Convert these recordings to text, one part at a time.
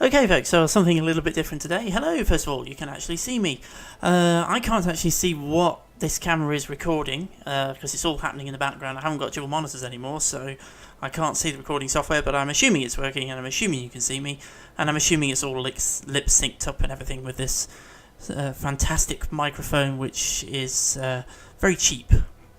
Okay folks, so something a little bit different today. Hello, first of all, you can actually see me. I can't actually see what this camera is recording because it's all happening in the background. I haven't got dual monitors anymore, so I can't see the recording software, but I'm assuming it's working and I'm assuming you can see me, and I'm assuming it's all lip synced up and everything with this fantastic microphone, which is very cheap.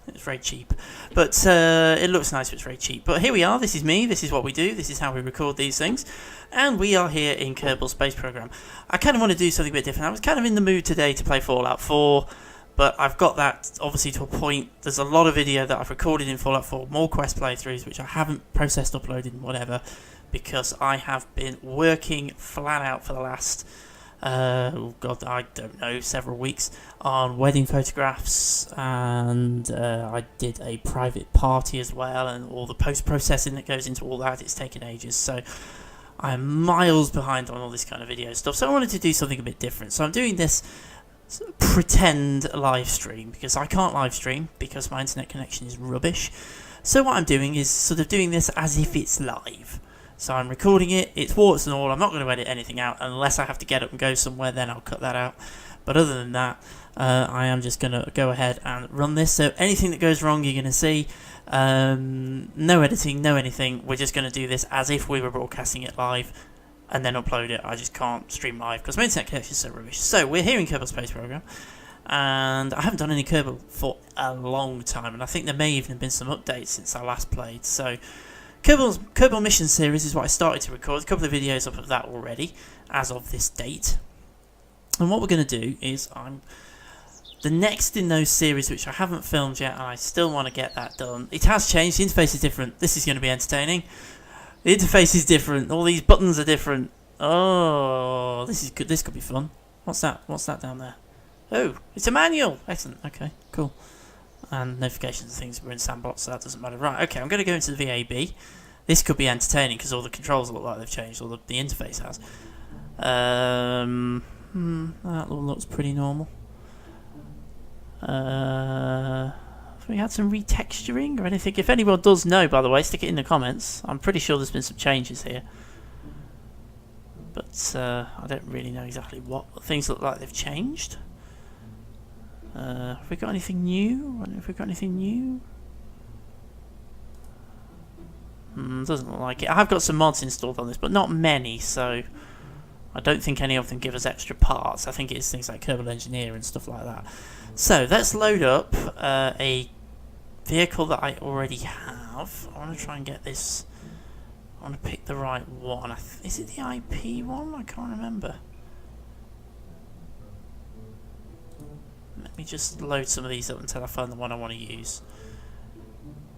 It's very cheap, but it looks nice, but it's very cheap. But here we are, this is me, this is what we do, this is how we record these things, and we are here in Kerbal Space Program. I kind of want to do something a bit different. I was kind of in the mood today to play Fallout 4, but I've got that obviously to a point. There's a lot of video that I've recorded in Fallout 4, more quest playthroughs, which I haven't processed, uploaded, whatever, because I have been working flat out for the last oh god, I don't know, several weeks on wedding photographs, and I did a private party as well, and all the post-processing that goes into all that, it's taken ages, so I'm miles behind on all this kind of video stuff, so I wanted to do something a bit different. So I'm doing this pretend live stream, because I can't live stream, because my internet connection is rubbish. So what I'm doing is sort of doing this as if it's live. So I'm recording it, it's warts and all, I'm not going to edit anything out unless I have to get up and go somewhere, then I'll cut that out. But other than that, I am just going to go ahead and run this. So anything that goes wrong you're going to see, no editing, no anything, we're just going to do this as if we were broadcasting it live and then upload it. I just can't stream live because my internet connection is so rubbish. So we're here in Kerbal Space Program, and I haven't done any Kerbal for a long time, and I think there may even have been some updates since I last played. So Kerbal Mission Series is what I started to record. A couple of videos up of that already, as of this date. And what we're going to do is, the next in those series, which I haven't filmed yet, and I still want to get that done. It has changed, the interface is different. This is going to be entertaining. The interface is different, all these buttons are different. Oh, this is good. This could be fun. What's that? What's that down there? Oh, it's a manual. Excellent. Okay, cool. And notifications and things, we're in sandbox, so that doesn't matter. Right, okay, I'm going to go into the VAB. This could be entertaining because all the controls look like they've changed, or the interface has. That all looks pretty normal. Have we had some retexturing or anything? If anyone does know, by the way, stick it in the comments. I'm pretty sure there's been some changes here. But I don't really know exactly what. Things look like they've changed. Have we got anything new? Have we got anything new? Doesn't look like it. I have got some mods installed on this, but not many, so I don't think any of them give us extra parts. I think it's things like Kerbal Engineer and stuff like that. So let's load up a vehicle that I already have. I want to try and get this. I want to pick the right one. Is it the IP one? I can't remember. Let me just load some of these up until I find the one I want to use.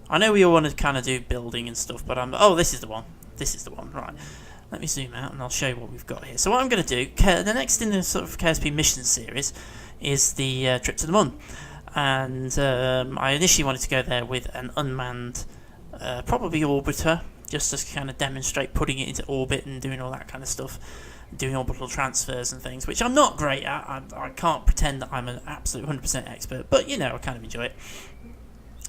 I know we all want to kind of do building and stuff, but oh, this is the one. This is the one, right. Let me zoom out and I'll show you what we've got here. So what I'm going to do, the next in the sort of KSP mission series is the trip to the moon. And I initially wanted to go there with an unmanned, probably orbiter, just to kind of demonstrate putting it into orbit and doing all that kind of stuff. Doing orbital transfers and things, which I'm not great at. I can't pretend that I'm an absolute 100% expert, but you know, I kind of enjoy it.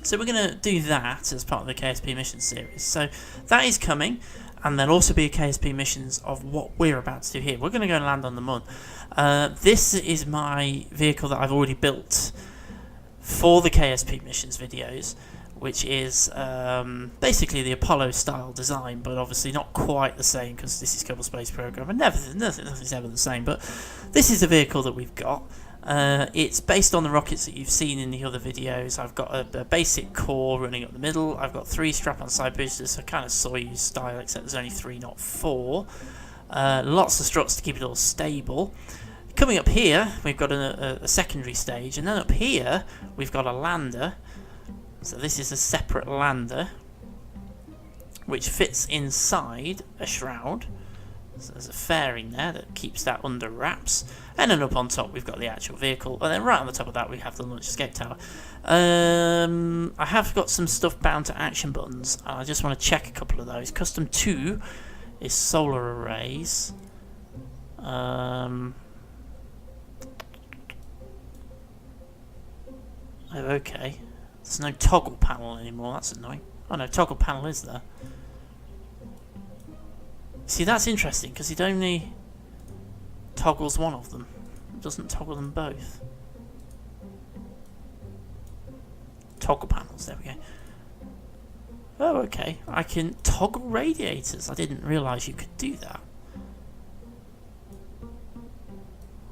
So we're going to do that as part of the KSP mission series. So that is coming, and there'll also be KSP missions of what we're about to do here. We're going to go and land on the moon. This is my vehicle that I've already built for the KSP missions videos, which is basically the Apollo style design, but obviously not quite the same because this is Kerbal Space Program and nothing's ever the same. But this is the vehicle that we've got. It's based on the rockets that you've seen in the other videos. I've got a basic core running up the middle. I've got 3 strap-on side boosters, so kind of Soyuz style, except there's only 3, not 4. Lots of struts to keep it all stable. Coming up here, we've got a secondary stage, and then up here we've got a lander. So this is a separate lander, which fits inside a shroud. So there's a fairing there that keeps that under wraps. And then up on top we've got the actual vehicle. And then right on the top of that we have the launch escape tower. I have got some stuff bound to action buttons. I just want to check a couple of those. Custom 2 is solar arrays. Okay. There's no toggle panel anymore, that's annoying. Oh no, toggle panel is there. See, that's interesting, because it only toggles one of them. It doesn't toggle them both. Toggle panels, there we go. Oh, okay. I can toggle radiators. I didn't realise you could do that.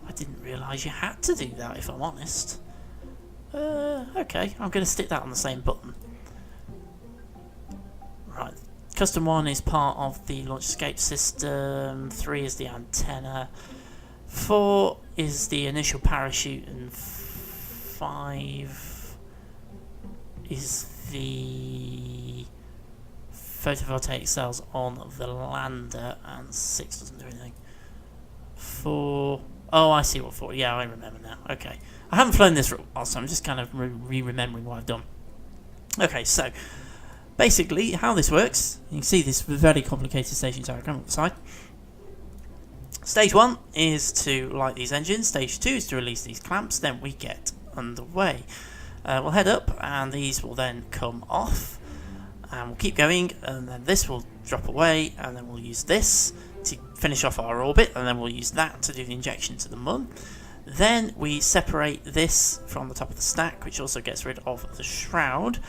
I didn't realise you had to do that, if I'm honest. Okay, I'm going to stick that on the same button. Right. Custom 1 is part of the launch escape system. 3 is the antenna. 4 is the initial parachute. And 5 is the photovoltaic cells on the lander. And 6 doesn't do anything. 4... Oh, I see what 4... Yeah, I remember now. Okay. I haven't flown this for a while, so I'm just kind of remembering what I've done. Okay, so basically how this works, you can see this very complicated station diagram on the side. Stage 1 is to light these engines, stage 2 is to release these clamps, then we get underway. We'll head up and these will then come off, and we'll keep going, and then this will drop away, and then we'll use this to finish off our orbit, and then we'll use that to do the injection to the Mun. Then we separate this from the top of the stack, which also gets rid of the shroud.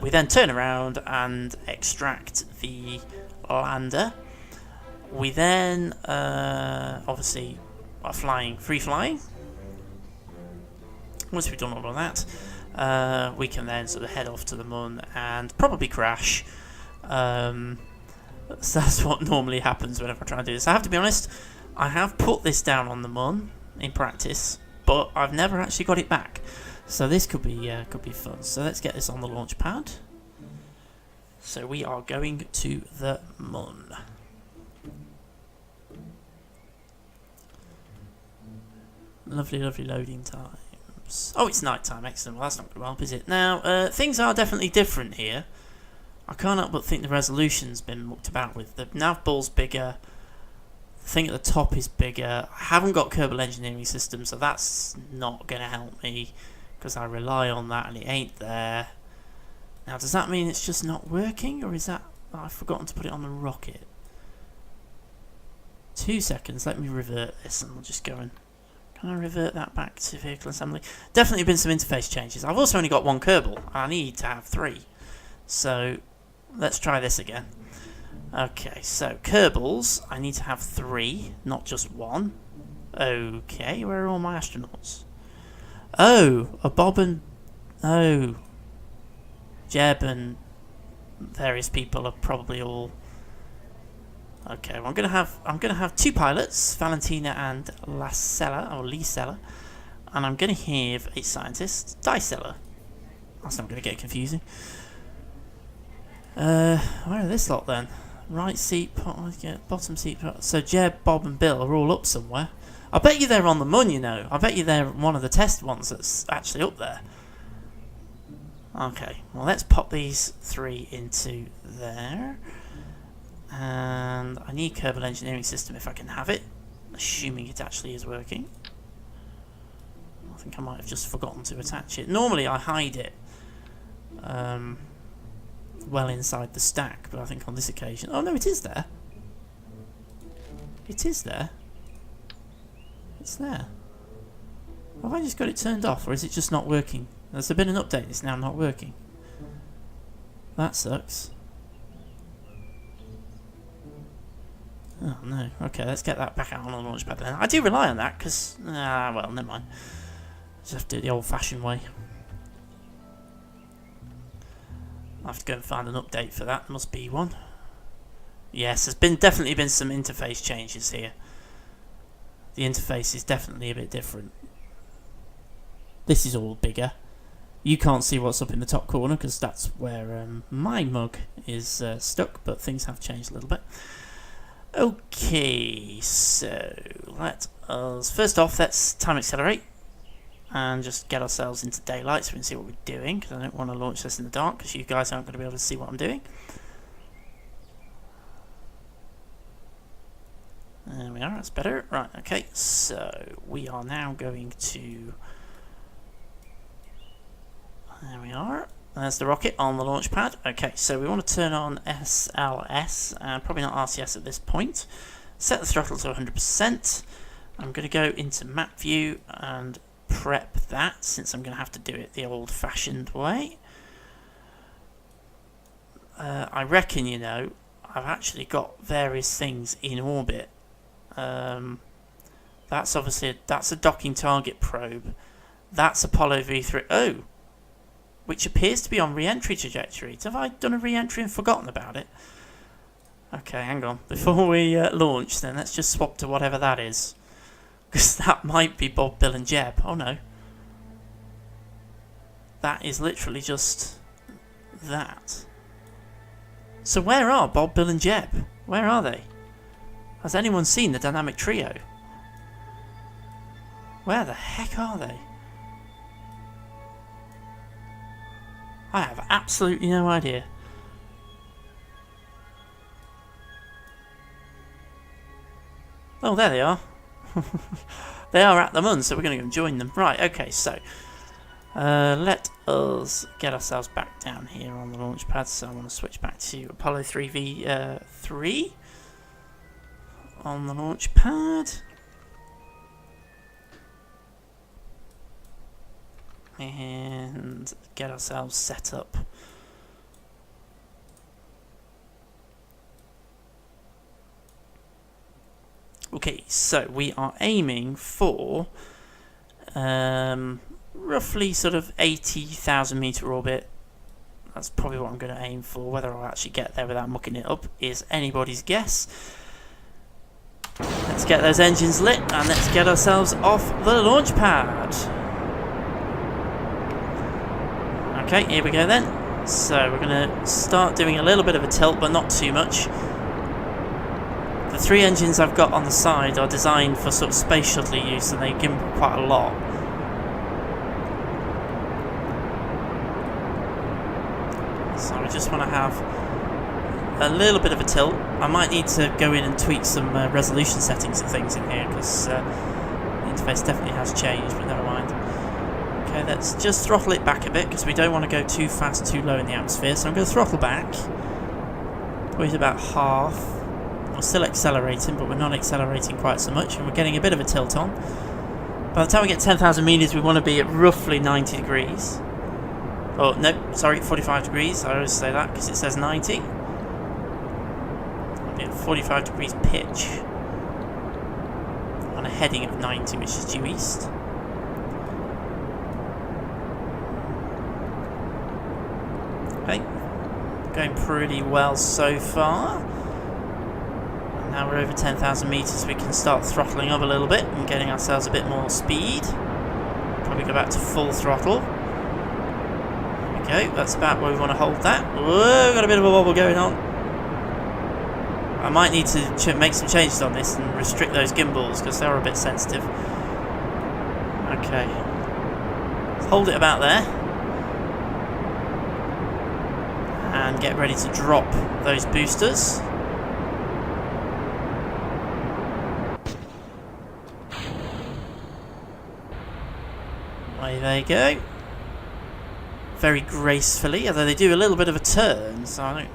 We then turn around and extract the lander. We then obviously are free flying. Once we've done all of that, we can then sort of head off to the Mun and probably crash. So that's what normally happens whenever I try and do this. I have to be honest, I have put this down on the Mun in practice, but I've never actually got it back. So this could be fun. So let's get this on the launch pad. So we are going to the Mun. Lovely, lovely loading times. Oh, it's night time. Excellent. Well, that's not going to help, is it? Now, things are definitely different here. I can't help but think the resolution's been mucked about with. The nav ball's bigger. The thing at the top is bigger. I haven't got Kerbal engineering system, so that's not going to help me because I rely on that and it ain't there. Now, does that mean it's just not working, or is that I've forgotten to put it on the rocket? 2 seconds. Let me revert this, and we'll just go and. Can I revert that back to vehicle assembly? Definitely been some interface changes. I've also only got 1 Kerbal. I need to have 3. So let's try this again. Okay, so Kerbals, I need to have 3, not just 1. Okay, where are all my astronauts? Oh, a Bob and... Oh. Jeb and various people are probably all... Okay, well, I'm gonna have 2 pilots, Valentina and Licella, and I'm gonna have a scientist, Dicella. That's not gonna get confusing. Where are this lot then? Right seat, bottom seat. So Jeb, Bob, and Bill are all up somewhere. I bet you they're on the Mun, you know. I bet you they're one of the test ones that's actually up there. Okay, well, let's pop these 3 into there. And I need Kerbal engineering system if I can have it, assuming it actually is working. I think I might have just forgotten to attach it. Normally I hide it well inside the stack, but I think on this occasion... Oh no, it is there. It is there. It's there. Have I just got it turned off, or is it just not working? There's been an update, it's now not working. That sucks. Oh no, okay, let's get that back out on the launch pad then. I do rely on that because, well, never mind. Just have to do it the old fashioned way. I'll have to go and find an update for that, there must be one. Yes, there's definitely been some interface changes here. The interface is definitely a bit different. This is all bigger. You can't see what's up in the top corner because that's where my mug is stuck, but things have changed a little bit. Okay, so let us first off let's time accelerate and just get ourselves into daylight so we can see what we're doing, because I don't want to launch this in the dark because you guys aren't going to be able to see what I'm doing. There we are, that's better. Right, okay, so we are now going to... There we are. There's the rocket on the launch pad. Okay, so we want to turn on SLS and probably not RCS at this point. Set the throttle to 100%. I'm going to go into map view and prep that, since I'm going to have to do it the old-fashioned way. I reckon, you know, I've actually got various things in orbit. That's obviously that's a docking target probe. That's Apollo V3. Oh, which appears to be on re-entry trajectory. Have I done a re-entry and forgotten about it? Okay, hang on. Before we launch, then let's just swap to whatever that is, because that might be Bob, Bill, and Jeb. Oh no, that is literally just that. So where are Bob, Bill, and Jeb? Where are they? Has anyone seen the dynamic trio? Where the heck are they? I have absolutely no idea. Oh, there they are. They are at the moon, so we're going to go and join them. Right, okay, so let us get ourselves back down here on the launch pad. So I want to switch back to Apollo 3V3 on the launch pad. And get ourselves set up. Okay, so we are aiming for roughly sort of 80,000 meter orbit. That's probably what I'm going to aim for. Whether I'll actually get there without mucking it up is anybody's guess. Let's get those engines lit and let's get ourselves off the launch pad. Okay, here we go then. So we're going to start doing a little bit of a tilt, but not too much. The 3 engines I've got on the side are designed for sort of space shuttle use, and they give quite a lot. So we just want to have a little bit of a tilt. I might need to go in and tweak some resolution settings and things in here, because the interface definitely has changed, but never mind. Okay, let's just throttle it back a bit, because we don't want to go too fast, too low in the atmosphere. So I'm going to throttle back. Probably to about half. We're still accelerating, but we're not accelerating quite so much, and we're getting a bit of a tilt on. By the time we get 10,000 meters, we want to be at roughly 90 degrees. Oh, no, sorry, 45 degrees. I always say that because it says 90. I'll be at 45 degrees pitch on a heading of 90, which is due east. Okay, going pretty well so far. Now we're over 10,000 meters, we can start throttling up a little bit and getting ourselves a bit more speed. Probably go back to full throttle. There we go, that's about where we want to hold that. Whoa, got a bit of a wobble going on. I might need to make some changes on this and restrict those gimbals because they are a bit sensitive. Okay. Let's hold it about there. And get ready to drop those boosters. Away they go. Very gracefully, although they do a little bit of a turn, so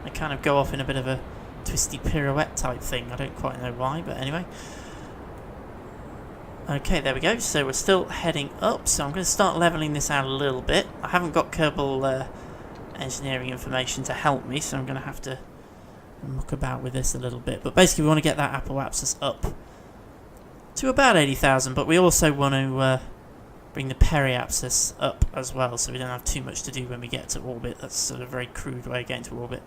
they kind of go off in a bit of a twisty pirouette type thing. I don't quite know why, but anyway. Okay, there we go. So we're still heading up, so I'm going to start leveling this out a little bit. I haven't got Kerbal engineering information to help me, so I'm going to have to muck about with this a little bit. But basically we want to get that apoapsis up to about 80,000, but we also want to bring the periapsis up as well, so we don't have too much to do when we get to orbit. That's sort of a very crude way of getting to orbit.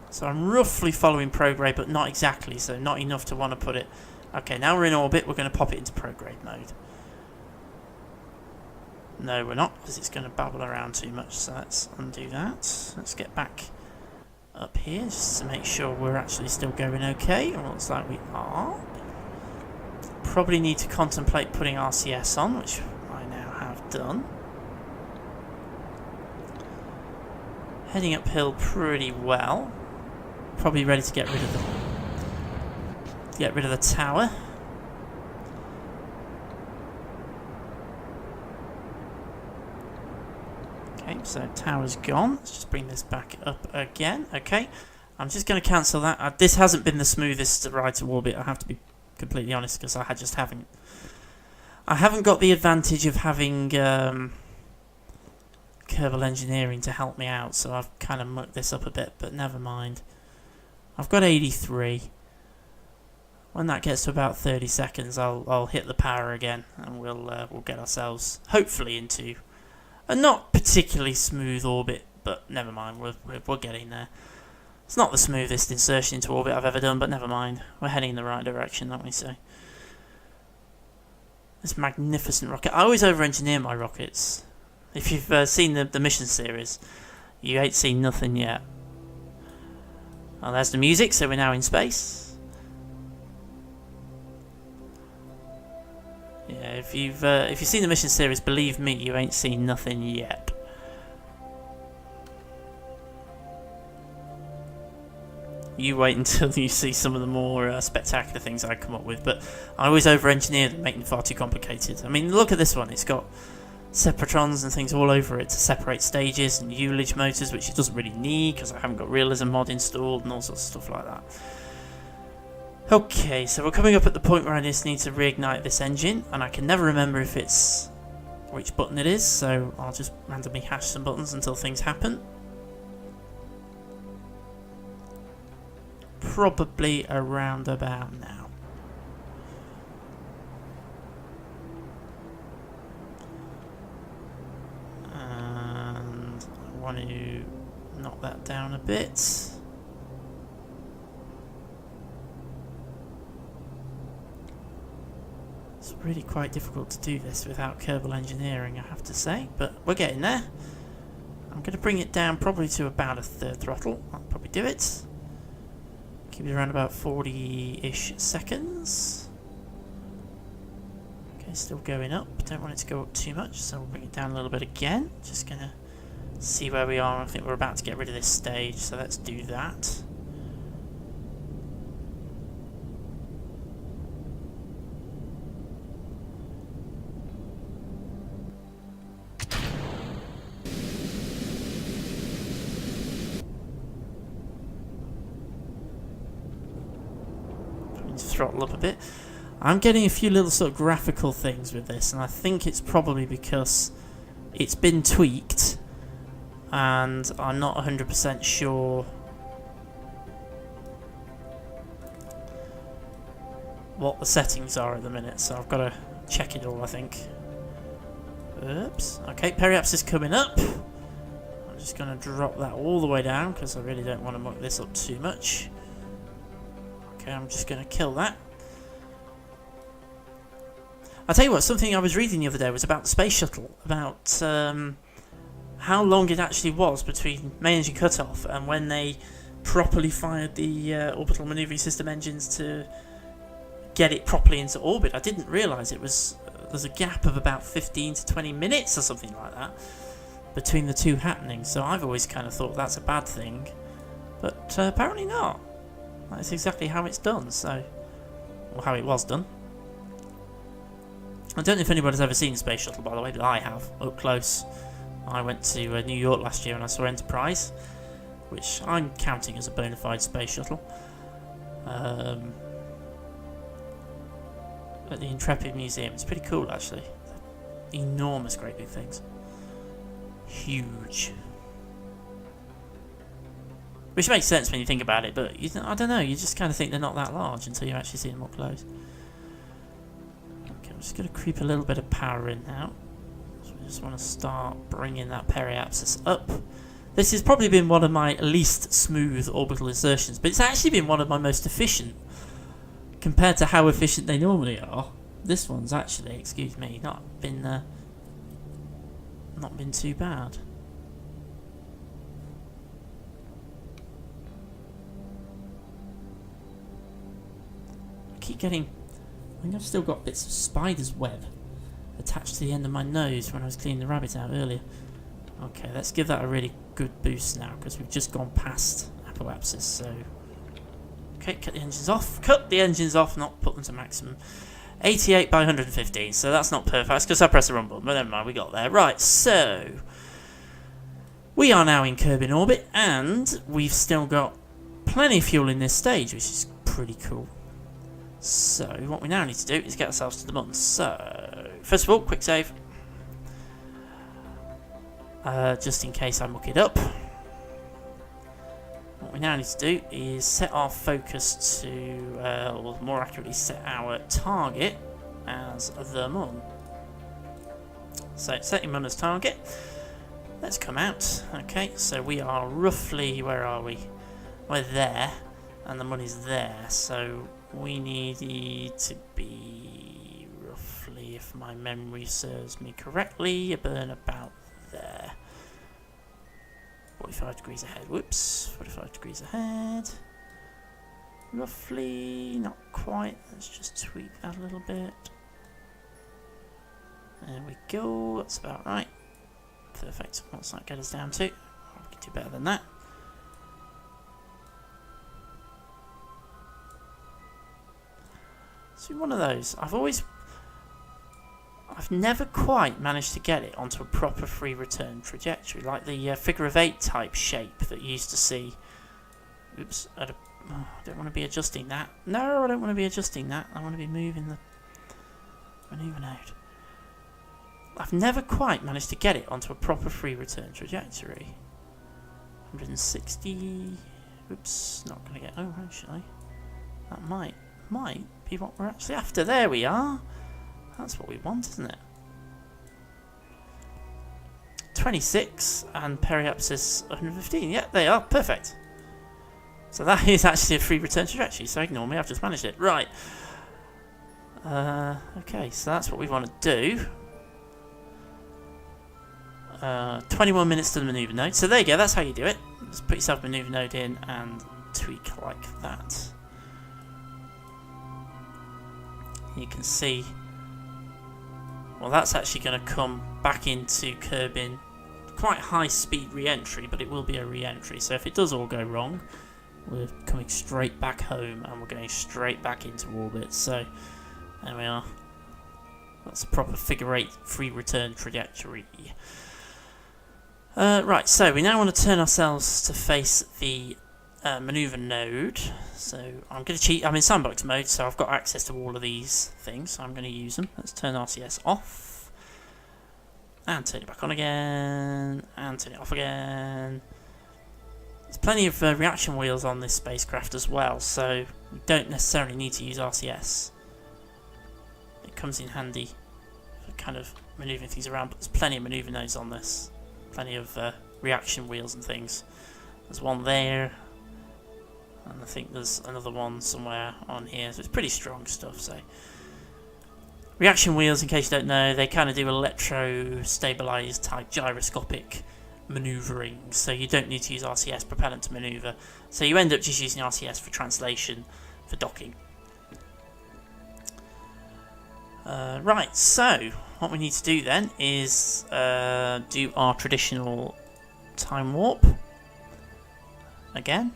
So I'm roughly following prograde, but not exactly, so not enough to want to put it. Okay, now we're in orbit, we're going to pop it into prograde mode. No, we're not, because it's going to babble around too much, so let's undo that. Let's get back up here, just to make sure we're actually still going okay. It looks like we are. Probably need to contemplate putting RCS on, which I now have done. Heading uphill pretty well. Probably ready to get rid of the tower. So tower's gone. Let's just bring this back up again. Okay. I'm just going to cancel that. This hasn't been the smoothest ride to orbit, I have to be completely honest, because I just haven't. I haven't got the advantage of having Kerbal Engineering to help me out, so I've kind of mucked this up a bit, but never mind. I've got 83. When that gets to about 30 seconds, I'll hit the power again, and we'll get ourselves hopefully into a not particularly smooth orbit, but never mind. We're getting there. It's not the smoothest insertion into orbit I've ever done, but never mind. We're heading in the right direction, aren't we? So this magnificent rocket. I always over-engineer my rockets. If you've seen the mission series, you ain't seen nothing yet. Well, there's the music, so we're now in space. Yeah, if you've seen the mission series, believe me, you ain't seen nothing yet. You wait until you see some of the more spectacular things I come up with, but I always over-engineer them, make them far too complicated. I mean, look at this one. It's got separatrons and things all over it to separate stages and Liveish motors, which it doesn't really need because I haven't got realism mod installed and all sorts of stuff like that. Okay, so we're coming up at the point where I just need to reignite this engine, and I can never remember if it's which button it is, so I'll just randomly hash some buttons until things happen. Probably around about now. And I want to knock that down a bit. It's really quite difficult to do this without Kerbal Engineering, I have to say, but we're getting there. I'm going to bring it down probably to about a third throttle. I'll probably do it. Keep it around about 40-ish seconds. Okay, still going up. Don't want it to go up too much, so we'll bring it down a little bit again. Just gonna see where we are. I think we're about to get rid of this stage, so let's do that. Throttle up a bit. I'm getting a few little sort of graphical things with this, and I think it's probably because it's been tweaked and I'm not 100% sure what the settings are at the minute, so I've got to check it all, I think. Oops. Okay, periaps is coming up. I'm just going to drop that all the way down because I really don't want to muck this up too much. Okay, I'm just going to kill that. I'll tell you what, something I was reading the other day was about the space shuttle, about how long it actually was between main engine cutoff and when they properly fired the orbital manoeuvring system engines to get it properly into orbit. I didn't realise it was there's a gap of about 15 to 20 minutes or something like that between the two happenings, so I've always kind of thought that's a bad thing, but apparently not. That's exactly how it's done, so, or how it was done. I don't know if anybody's ever seen a space shuttle, by the way, but I have, up close. I went to New York last year and I saw Enterprise, which I'm counting as a bona fide space shuttle. At the Intrepid Museum. It's pretty cool, actually. Enormous, great big things. Huge. Which makes sense when you think about it, but I don't know, you just kind of think they're not that large until you actually see them up close. Okay, I'm just going to creep a little bit of power in now. So we just want to start bringing that periapsis up. This has probably been one of my least smooth orbital insertions, but it's actually been one of my most efficient. Compared to how efficient they normally are, this one's actually, excuse me, not been too bad. Keep getting, I think I've still got bits of spider's web attached to the end of my nose when I was cleaning the rabbit out earlier. Okay, let's give that a really good boost now because we've just gone past apoapsis, so okay, cut the engines off, not put them to maximum. 88 by 115, so that's not perfect, that's because I pressed the run button, but never mind, we got there. Right, so We are now in Kerbin orbit, and we've still got plenty of fuel in this stage, which is pretty cool. So what we now need to do is get ourselves to the moon. So first of all, quick save. Just in case I muck it up. What we now need to do is set our focus to, or more accurately set our target as the moon. So setting moon as target. Let's come out. Okay, so we are roughly, where are we? We're there, and the moon is there. So we need to be roughly, if my memory serves me correctly, a burn about there. 45 degrees ahead. Whoops. 45 degrees ahead. Roughly, not quite. Let's just tweak that a little bit. There we go. That's about right. Perfect. What's that get us down to? We can do better than that. So one of those. I've never quite managed to get it onto a proper free return trajectory, like the figure of 8 type shape that you used to see. Oops, I don't want to be adjusting that. No, I don't want to be adjusting that. I want to be moving the maneuver node. I've never quite managed to get it onto a proper free return trajectory. 160. Oops, not going to get. Oh, actually, that might be what we're actually after. There we are. That's what we want, isn't it? 26 and periapsis 115. Yeah, they are perfect. So that is actually a free return trajectory. So ignore me. I've just managed it. Right. Okay, so that's what we want to do. 21 minutes to the maneuver node. So there you go. That's how you do it. Just put yourself a maneuver node in and tweak like that. You can see. Well, that's actually going to come back into Kerbin. Quite high speed re-entry, but it will be a re-entry. So if it does all go wrong, we're coming straight back home and we're going straight back into orbit. So there we are. That's a proper figure 8 free return trajectory. Right, so we now want to turn ourselves to face the maneuver node. So I'm going to cheat. I'm in sandbox mode, so I've got access to all of these things. So I'm going to use them. Let's turn RCS off. And turn it back on again. And turn it off again. There's plenty of reaction wheels on this spacecraft as well, so we don't necessarily need to use RCS. It comes in handy for kind of manoeuvring things around, but there's plenty of maneuver nodes on this. Plenty of reaction wheels and things. There's one there. And I think there's another one somewhere on here, so it's pretty strong stuff. So, reaction wheels, in case you don't know, they kind of do electro-stabilized type gyroscopic manoeuvring, so you don't need to use RCS propellant to manoeuvre. So you end up just using RCS for translation, for docking. Right, so what we need to do then is do our traditional time warp again.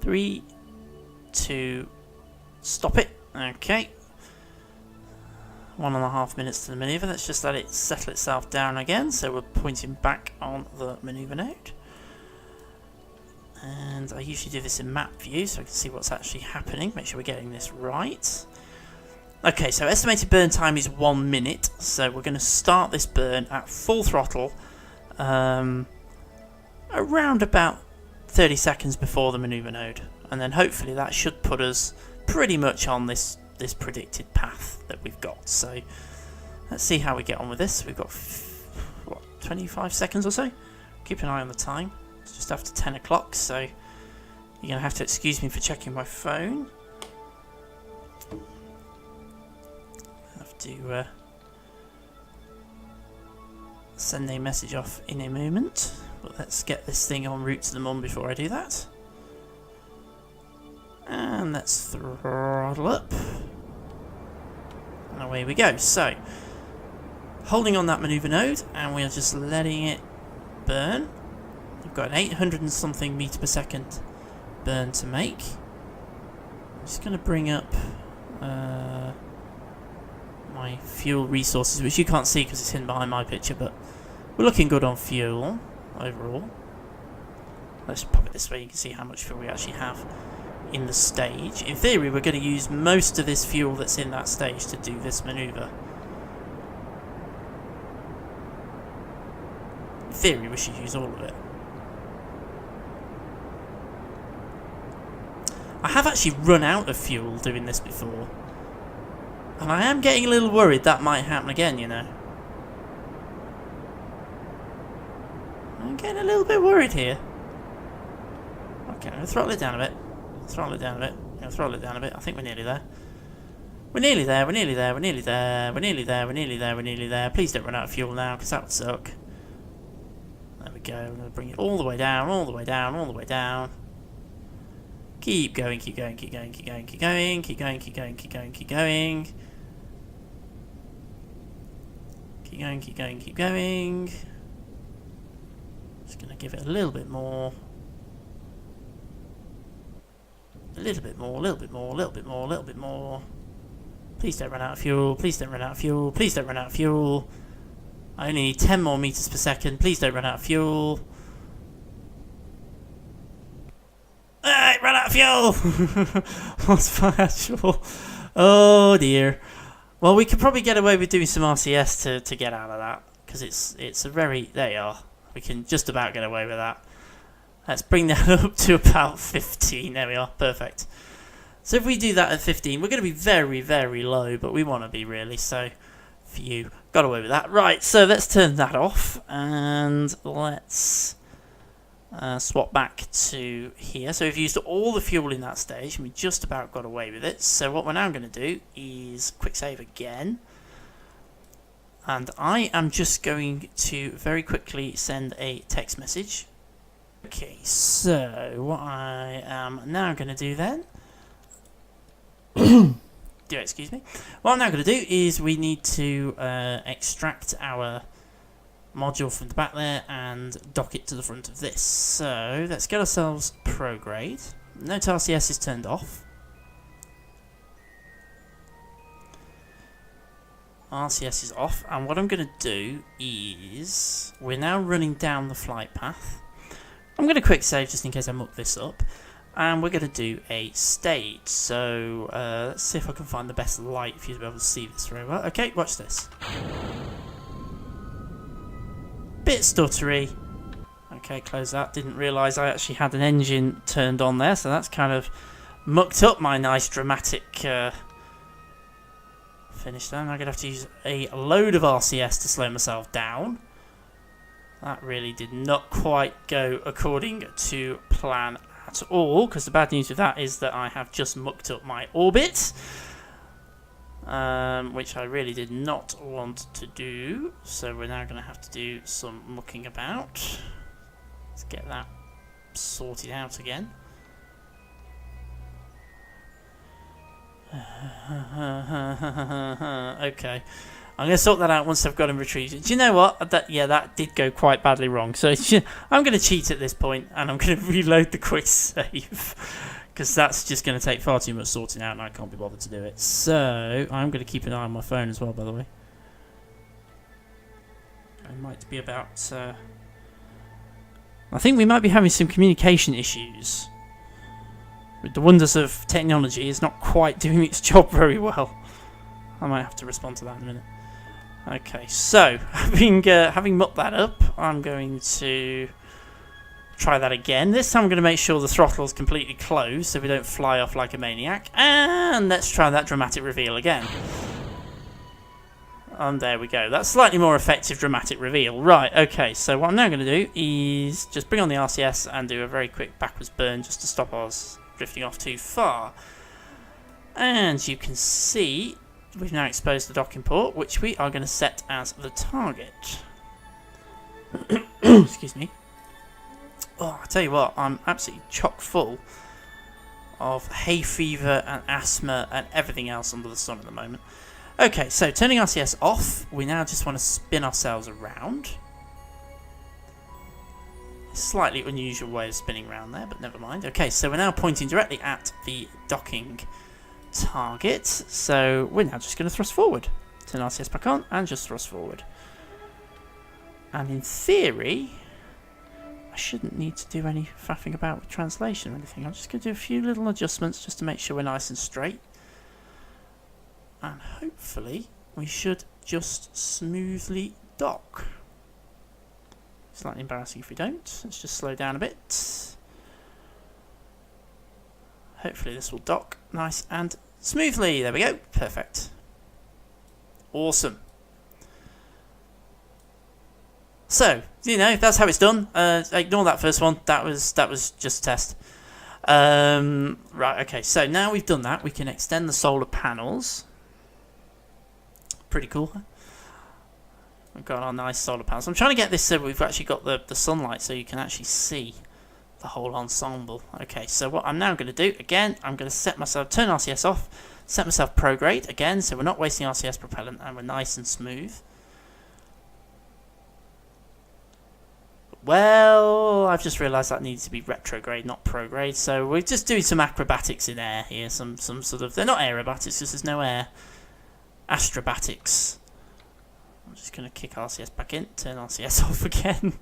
Three, two, stop it. Okay. 1.5 minutes to the manoeuvre. Let's just let it settle itself down again. So we're pointing back on the manoeuvre node. And I usually do this in map view so I can see what's actually happening. Make sure we're getting this right. Okay, so estimated burn time is 1 minute. So we're going to start this burn at full throttle. Around about 30 seconds before the manoeuvre node, and then hopefully that should put us pretty much on this predicted path that we've got. So let's see how we get on with this. We've got what, 25 seconds or so. Keep an eye on the time. It's just after 10 o'clock, so you're gonna have to excuse me for checking my phone. I have to send a message off in a moment. But let's get this thing en route to the moon before I do that. And let's throttle up. And away we go. So, holding on that manoeuvre node, and we are just letting it burn. We've got an 800 and something meter per second burn to make. I'm just going to bring up my fuel resources, which you can't see because it's hidden behind my picture, but we're looking good on fuel overall. Let's pop it this way, you can see how much fuel we actually have in the stage. In theory, we're going to use most of this fuel that's in that stage to do this manoeuvre. In theory, we should use all of it. I have actually run out of fuel doing this before, and I am getting a little worried that might happen again, you know. I'm getting a little bit worried here. Okay, I'm going to throttle it down a bit. Throttle it down a bit. Throttle it down a bit. I think we're nearly there. We're nearly there, we're nearly there, we're nearly there, we're nearly there, we're nearly there, we're nearly there. Please don't run out of fuel now, because that would suck. There we go. I'm going to bring it all the way down, all the way down, all the way down. Keep going, keep going, keep going, keep going, keep going, keep going, keep going, keep going, keep going. Keep going, keep going, keep going. Just going to give it a little bit more. A little bit more, a little bit more, a little bit more, a little bit more. Please don't run out of fuel, please don't run out of fuel, please don't run out of fuel. I only need 10 more meters per second, please don't run out of fuel. Alright, run out of fuel! What's my actual... Oh dear. Well, we could probably get away with doing some RCS to get out of that, because it's a very... There you are. We can just about get away with that. Let's bring that up to about 15. There we are. Perfect. So if we do that at 15, we're going to be very, very low, but we want to be really. So, phew, got away with that. Right, so let's turn that off, and let's swap back to here. So we've used all the fuel in that stage, and we just about got away with it. So what we're now going to do is quick save again. And I am just going to very quickly send a text message. Okay, so what I am now going to do then... excuse me. What I'm now going to do is we need to extract our module from the back there and dock it to the front of this. So let's get ourselves prograde. Note RCS is turned off. RCS is off, and what I'm going to do is we're now running down the flight path. I'm going to quick save just in case I muck this up, and we're going to do a stage. So let's see if I can find the best light for you to be able to see this very well. Okay, watch this. Bit stuttery. Okay, close that. Didn't realise I actually had an engine turned on there, so that's kind of mucked up my nice dramatic finish there. I'm going to have to use a load of RCS to slow myself down. That really did not quite go according to plan at all, because the bad news with that is that I have just mucked up my orbit, which I really did not want to do. So we're now going to have to do some mucking about. Let's get that sorted out again. Okay. I'm going to sort that out once I've got him retrieved. Do you know what? That did go quite badly wrong. So I'm going to cheat at this point, and I'm going to reload the quick save, because that's just going to take far too much sorting out, and I can't be bothered to do it. So I'm going to keep an eye on my phone as well, by the way. I might be about... I think we might be having some communication issues. With the wonders of technology, it's not quite doing its job very well. I might have to respond to that in a minute. Okay, so having mucked that up, I'm going to try that again. This time I'm going to make sure the throttle is completely closed so we don't fly off like a maniac. And let's try that dramatic reveal again. And there we go. That's slightly more effective dramatic reveal. Right, okay, so what I'm now going to do is just bring on the RCS and do a very quick backwards burn just to stop us drifting off too far. And you can see we've now exposed the docking port, which we are going to set as the target. Excuse me. Oh, I tell you what, I'm absolutely chock full of hay fever and asthma and everything else under the sun at the moment. Okay, so turning RCS off, we now just want to spin ourselves around. Slightly unusual way of spinning around there, but never mind. Okay, so we're now pointing directly at the docking target. So we're now just going to thrust forward. Turn RCS back on and just thrust forward. And in theory, I shouldn't need to do any faffing about with translation or anything. I'm just going to do a few little adjustments just to make sure we're nice and straight. And hopefully we should just smoothly dock. Slightly embarrassing if we don't. Let's just slow down a bit. Hopefully this will dock nice and smoothly. There we go. Perfect. Awesome. So, you know, that's how it's done. Ignore that first one. That was just a test. Right, okay. So now we've done that, we can extend the solar panels. Pretty cool. We've got our nice solar panels. I'm trying to get this so we've actually got the sunlight so you can actually see the whole ensemble. Okay, so what I'm now going to do, again, I'm going to set myself, turn RCS off, set myself prograde again, so we're not wasting RCS propellant and we're nice and smooth. Well, I've just realised that needs to be retrograde, not prograde, so we're just doing some acrobatics in air here, some sort of, they're not aerobatics, because there's no air, astrobatics. I'm just going to kick RCS back in, turn RCS off again,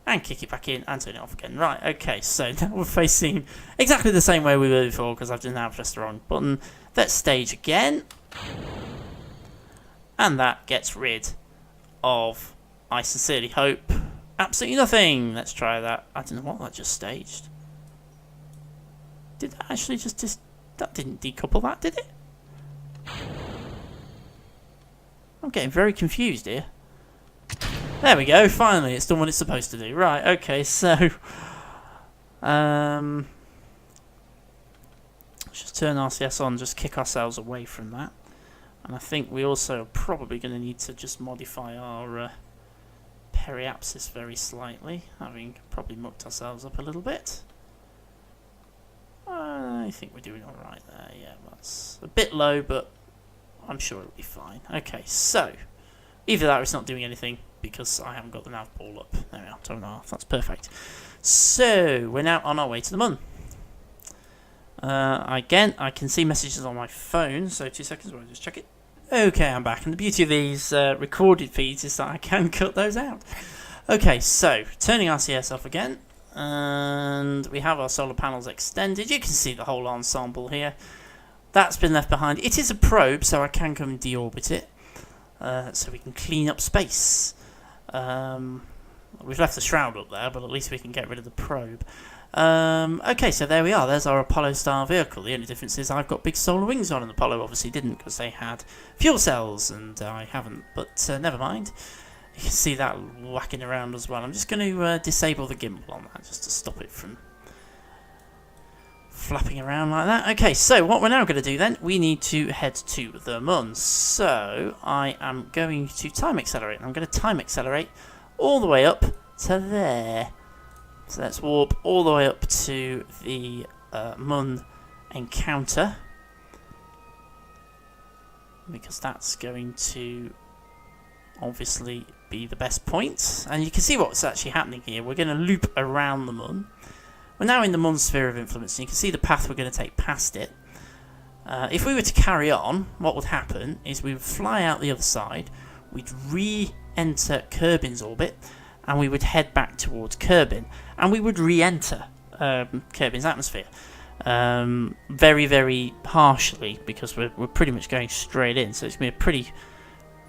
and kick it back in, and turn it off again. Right, okay, so now we're facing exactly the same way we were before, because I've now pressed the wrong button. Let's stage again, and that gets rid of, I sincerely hope, absolutely nothing. Let's try that. I don't know what that just staged. Did that actually just that didn't decouple that, did it? I'm getting very confused here. There we go, finally it's done what it's supposed to do. Right, okay, so let's just turn RCS on, just kick ourselves away from that. And I think we also are probably going to need to just modify our periapsis very slightly, having probably mucked ourselves up a little bit. I think we're doing alright there, yeah, that's a bit low, but I'm sure it'll be fine. Okay, so either that or it's not doing anything because I haven't got the nav ball up. There we are, 12.5, that's perfect. So we're now on our way to the Mun. Again, I can see messages on my phone, so 2 seconds while I just check it. Okay, I'm back, and the beauty of these recorded feeds is that I can cut those out. Okay, so turning RCS off again, and we have our solar panels extended. You can see the whole ensemble here. That's been left behind. It is a probe, so I can come and deorbit it, so we can clean up space. We've left the shroud up there, but at least we can get rid of the probe. Okay, so there we are. There's our Apollo-style vehicle. The only difference is I've got big solar wings on, and Apollo obviously didn't because they had fuel cells, and I haven't. But never mind. You can see that whacking around as well. I'm just going to disable the gimbal on that just to stop it from flapping around like that. Okay, so what we're now going to do then, we need to head to the Mun. So I am going to time accelerate. I'm going to time accelerate all the way up to there. So let's warp all the way up to the Mun encounter, because that's going to obviously be the best point. And you can see what's actually happening here. We're going to loop around the Mun. We're now in the Mun sphere of influence, and you can see the path we're going to take past it. If we were to carry on, what would happen is we would fly out the other side, we'd re-enter Kerbin's orbit, and we would head back towards Kerbin, and we would re-enter Kerbin's atmosphere. Very, very harshly, because we're pretty much going straight in, so it's going to be a pretty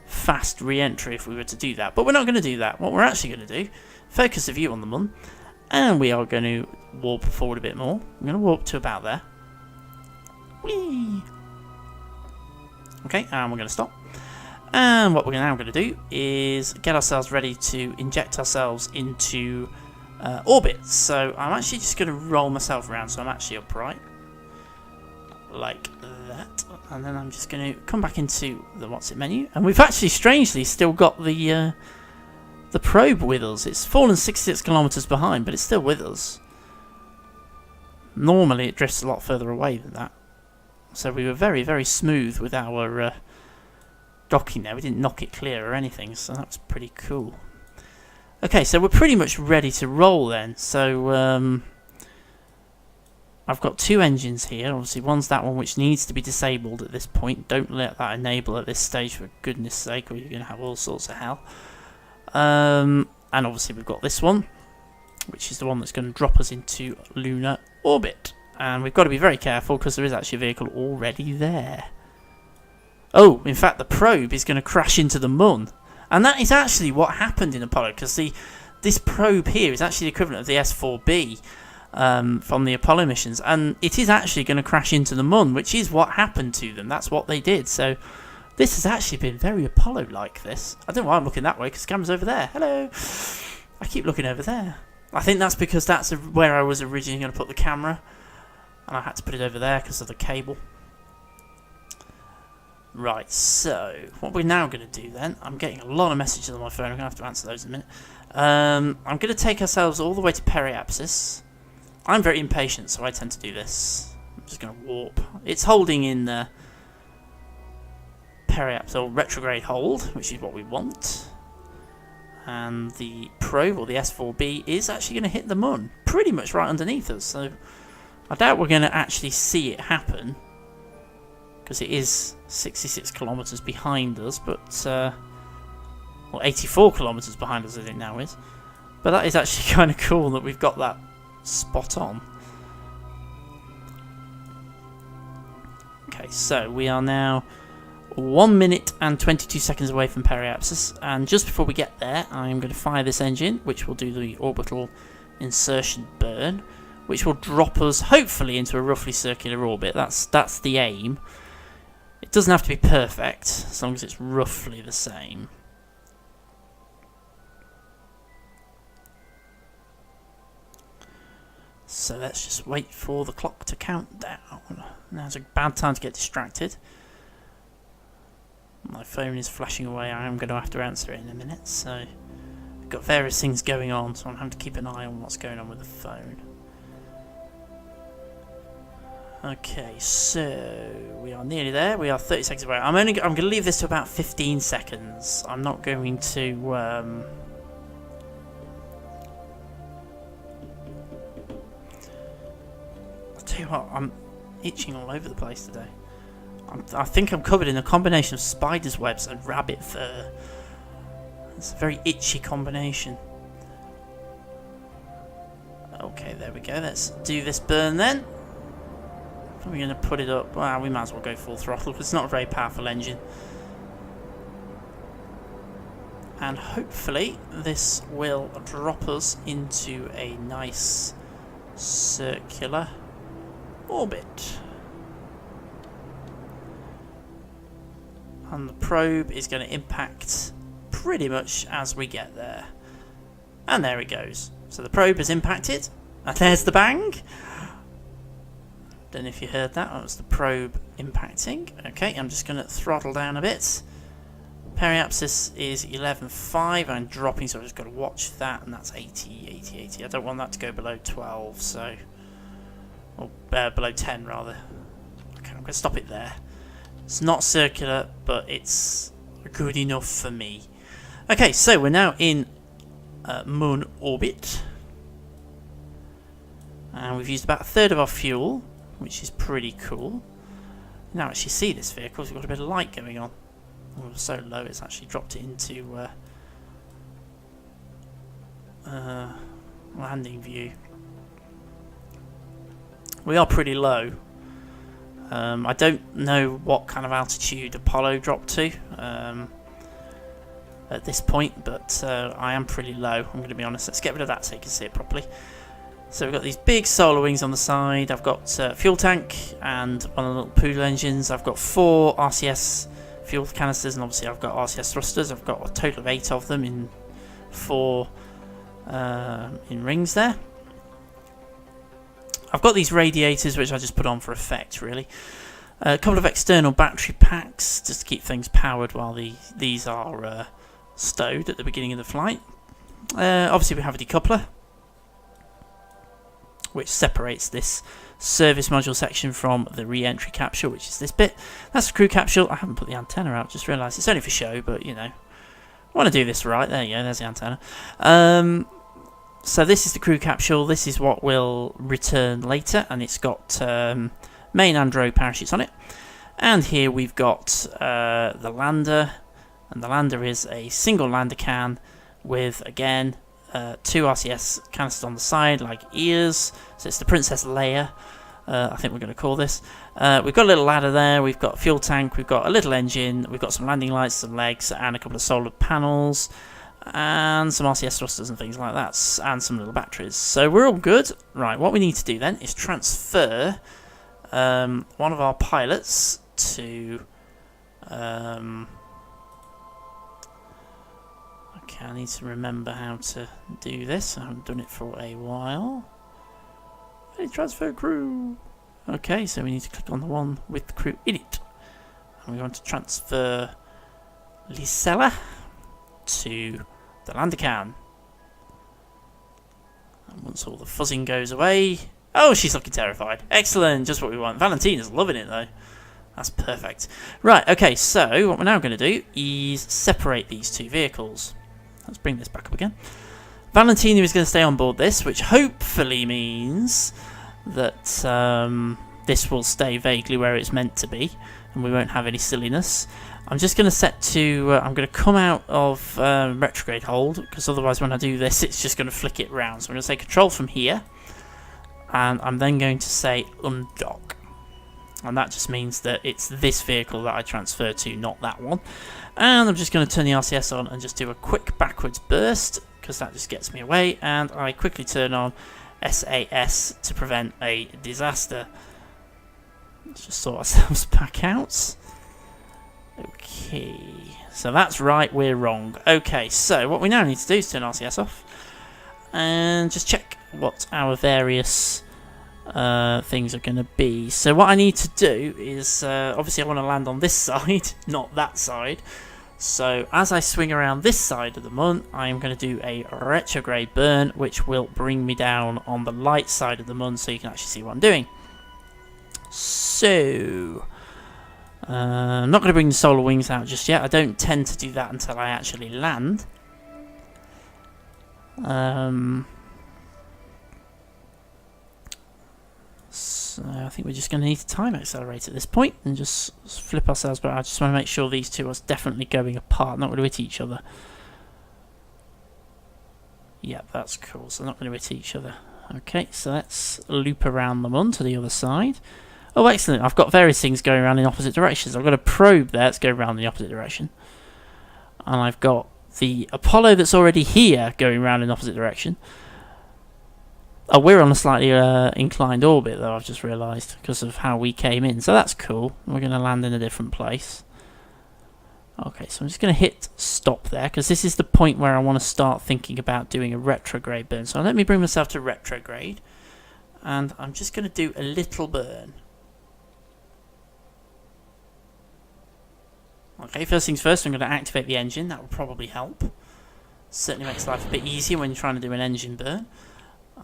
fast re-entry if we were to do that. But we're not going to do that. What we're actually going to do, focus the view on the Mun, and we are going to warp forward a bit more. I'm going to warp to about there. Whee! Okay, and we're going to stop. And what we're now going to do is get ourselves ready to inject ourselves into orbit. So I'm actually just going to roll myself around so I'm actually upright. Like that. And then I'm just going to come back into the what's it menu. And we've actually strangely still got the probe with us. It's fallen 66 kilometers behind, but it's still with us. Normally it drifts a lot further away than that. So we were very, very smooth with our docking there. We didn't knock it clear or anything, so that was pretty cool. Okay, so we're pretty much ready to roll then. So I've got 2 engines here. Obviously, one's that one which needs to be disabled at this point. Don't let that enable at this stage, for goodness sake, or you're going to have all sorts of hell. And obviously we've got this one, which is the one that's going to drop us into lunar orbit. And we've got to be very careful because there is actually a vehicle already there. Oh, in fact, the probe is going to crash into the Mun. And that is actually what happened in Apollo, because this probe here is actually the equivalent of the S4B from the Apollo missions. And it is actually going to crash into the Mun, which is what happened to them. That's what they did. So this has actually been very Apollo-like, this. I don't know why I'm looking that way, because the camera's over there. Hello. I keep looking over there. I think that's because that's where I was originally going to put the camera. And I had to put it over there because of the cable. Right, so what we're now going to do then, I'm getting a lot of messages on my phone, I'm going to have to answer those in a minute. I'm going to take ourselves all the way to periapsis. I'm very impatient, so I tend to do this. I'm just going to warp. It's holding in the periapsis, or retrograde hold, which is what we want. And the probe, or the S4B, is actually going to hit the Mun, pretty much right underneath us, so I doubt we're going to actually see it happen, because it is 66 kilometres behind us, but well, 84 kilometres behind us, I think now is. But that is actually kind of cool that we've got that spot on. Okay, so we are now 1 minute and 22 seconds away from periapsis, and just before we get there, I'm going to fire this engine, which will do the orbital insertion burn, which will drop us hopefully into a roughly circular orbit. That's the aim. It doesn't have to be perfect, as long as it's roughly the same. So let's just wait for the clock to count down. Now's a bad time to get distracted. My phone is flashing away. I am going to have to answer it in a minute. So I've got various things going on, so I'm having to keep an eye on what's going on with the phone. Okay, so we are nearly there. We are 30 seconds away. I'm going to leave this to about 15 seconds. I'm not going to I'll tell you what, I'm itching all over the place today. I think I'm covered in a combination of spider's webs and rabbit fur. It's a very itchy combination. Okay, there we go. Let's do this burn then. We're going to put it up. Well, we might as well go full throttle because it's not a very powerful engine. And hopefully this will drop us into a nice circular orbit. And the probe is going to impact pretty much as we get there. And there it goes. So the probe has impacted. And there's the bang. Don't know if you heard that. That was the probe impacting. Okay, I'm just going to throttle down a bit. Periapsis is 11.5. I'm dropping, so I've just got to watch that. And that's 80, 80, 80. I don't want that to go below 12, so... Or below 10, rather. Okay, I'm going to stop it there. It's not circular, but it's good enough for me. Okay, so we're now in Mun orbit. And we've used about a third of our fuel, which is pretty cool. Now actually see this vehicle, we've got a bit of light going on. Oh, it was so low it's actually dropped it into landing view. We are pretty low. I don't know what kind of altitude Apollo dropped to at this point, but I am pretty low, I'm going to be honest. Let's get rid of that so you can see it properly. So we've got these big solar wings on the side. I've got fuel tank and one of the little poodle engines. I've got 4 RCS fuel canisters, and obviously I've got RCS thrusters. I've got a total of 8 of them in 4 in rings there. I've got these radiators which I just put on for effect, really. A couple of external battery packs just to keep things powered while these are stowed at the beginning of the flight. Obviously we have a decoupler, which separates this service module section from the re-entry capsule, which is this bit. That's the crew capsule. I haven't put the antenna out, just realised it's only for show, but you know, I want to do this right. There you go, there's the antenna. So this is the crew capsule. This is what will return later, and it's got main and drogue parachutes on it. And here we've got the lander, and the lander is a single lander can with, again, 2 RCS canisters on the side, like ears. So it's the Princess Leia, I think we're going to call this. We've got a little ladder there, we've got a fuel tank, we've got a little engine, we've got some landing lights, some legs, and a couple of solar panels, and some RCS thrusters and things like that, and some little batteries. So we're all good. Right, what we need to do then is transfer one of our pilots to... Okay, I need to remember how to do this. I haven't done it for a while. Hey, transfer crew. Okay, so we need to click on the one with the crew in it. And we want to transfer Lisella to the lander can. And once all the fuzzing goes away... Oh, she's looking terrified. Excellent, just what we want. Valentina's loving it though. That's perfect. Right, okay, so what we're now going to do is separate these two vehicles. Let's bring this back up again. Valentina is going to stay on board this, which hopefully means that this will stay vaguely where it's meant to be, and we won't have any silliness. I'm just going to set to... I'm going to come out of retrograde hold, because otherwise when I do this, it's just going to flick it round. So I'm going to say control from here, and I'm then going to say undock. And that just means that it's this vehicle that I transfer to, not that one. And I'm just going to turn the RCS on and just do a quick backwards burst, because that just gets me away. And I quickly turn on SAS to prevent a disaster. Let's just sort ourselves back out. Okay, so that's right, we're wrong. Okay, so what we now need to do is turn RCS off and just check what our various things are going to be. So what I need to do is, obviously I want to land on this side, not that side. So as I swing around this side of the mun, I am going to do a retrograde burn, which will bring me down on the light side of the mun so you can actually see what I'm doing. So I'm not going to bring the solar wings out just yet. I don't tend to do that until I actually land. So I think we're just going to need to time accelerate at this point and just flip ourselves back. I just want to make sure these two are definitely going apart, not going to hit each other. Yep, that's cool. So not going to hit each other. Okay, so let's loop around the mun to the other side. Oh, excellent. I've got various things going around in opposite directions. I've got a probe there that's going around in the opposite direction. And I've got the Apollo that's already here going around in the opposite direction. Oh, we're on a slightly inclined orbit, though, I've just realised, because of how we came in. So that's cool. We're going to land in a different place. Okay, so I'm just going to hit stop there, because this is the point where I want to start thinking about doing a retrograde burn. So let me bring myself to retrograde. And I'm just going to do a little burn. Okay, first things first, I'm going to activate the engine. That will probably help. Certainly makes life a bit easier when you're trying to do an engine burn.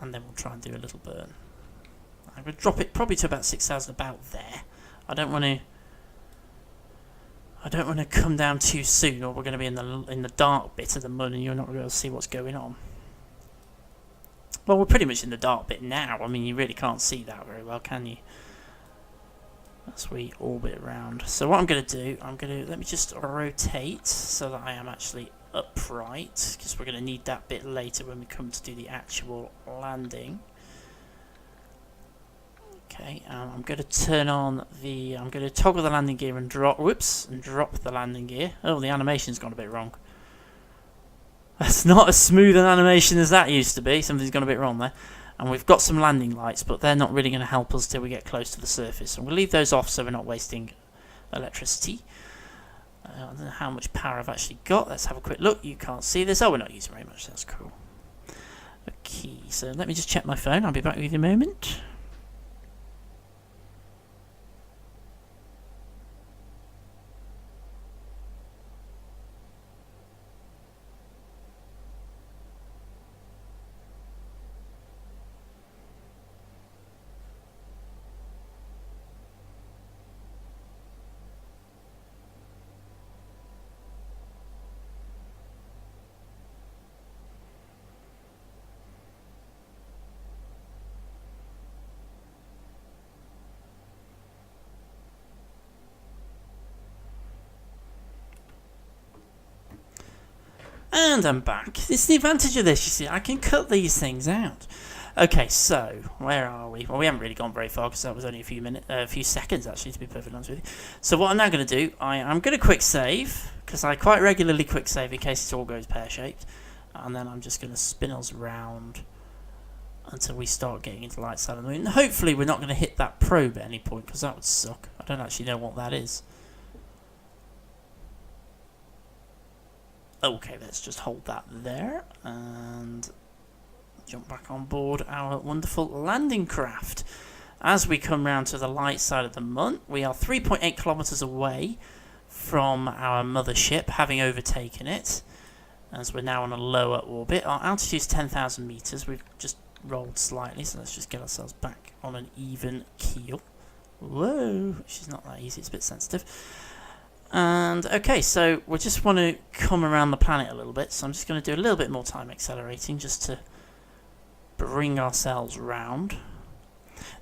And then we'll try and do a little burn. I'm going to drop it probably to about 6,000, about there. I don't want to come down too soon, or we're going to be in the dark bit of the mun, and you're not going to be able to see what's going on. Well, we're pretty much in the dark bit now. I mean, you really can't see that very well, can you? As we orbit around. So what I'm going to do, let me just rotate so that I am actually upright, because we're going to need that bit later when we come to do the actual landing. Okay, I'm going to turn on the... I'm going to toggle the landing gear and drop... Whoops! And drop the landing gear. Oh, the animation's gone a bit wrong. That's not as smooth an animation as that used to be. Something's gone a bit wrong there. And we've got some landing lights, but they're not really going to help us till we get close to the surface. So we'll leave those off so we're not wasting electricity. I don't know how much power I've actually got. Let's have a quick look. You can't see this. Oh, we're not using very much. That's cool. Okay, so let me just check my phone. I'll be back with you in a moment. And I'm back. This is the advantage of this, you see, I can cut these things out. Okay, so, where are we? Well, we haven't really gone very far because that was only a few seconds actually, to be perfectly honest with you. So what I'm now going to do, I'm going to quick save, because I quite regularly quick save in case it all goes pear-shaped. And then I'm just going to spin us round until we start getting into the light side of the moon. And hopefully we're not going to hit that probe at any point, because that would suck. I don't actually know what that is. Okay, let's just hold that there and jump back on board our wonderful landing craft. As we come round to the light side of the moon, we are 3.8 kilometers away from our mothership, having overtaken it, as we're now on a lower orbit. Our altitude is 10,000 meters. We've just rolled slightly, so let's just get ourselves back on an even keel. Whoa, which is not that easy, it's a bit sensitive. And okay, so we just want to come around the planet a little bit, so I'm just going to do a little bit more time accelerating just to bring ourselves round.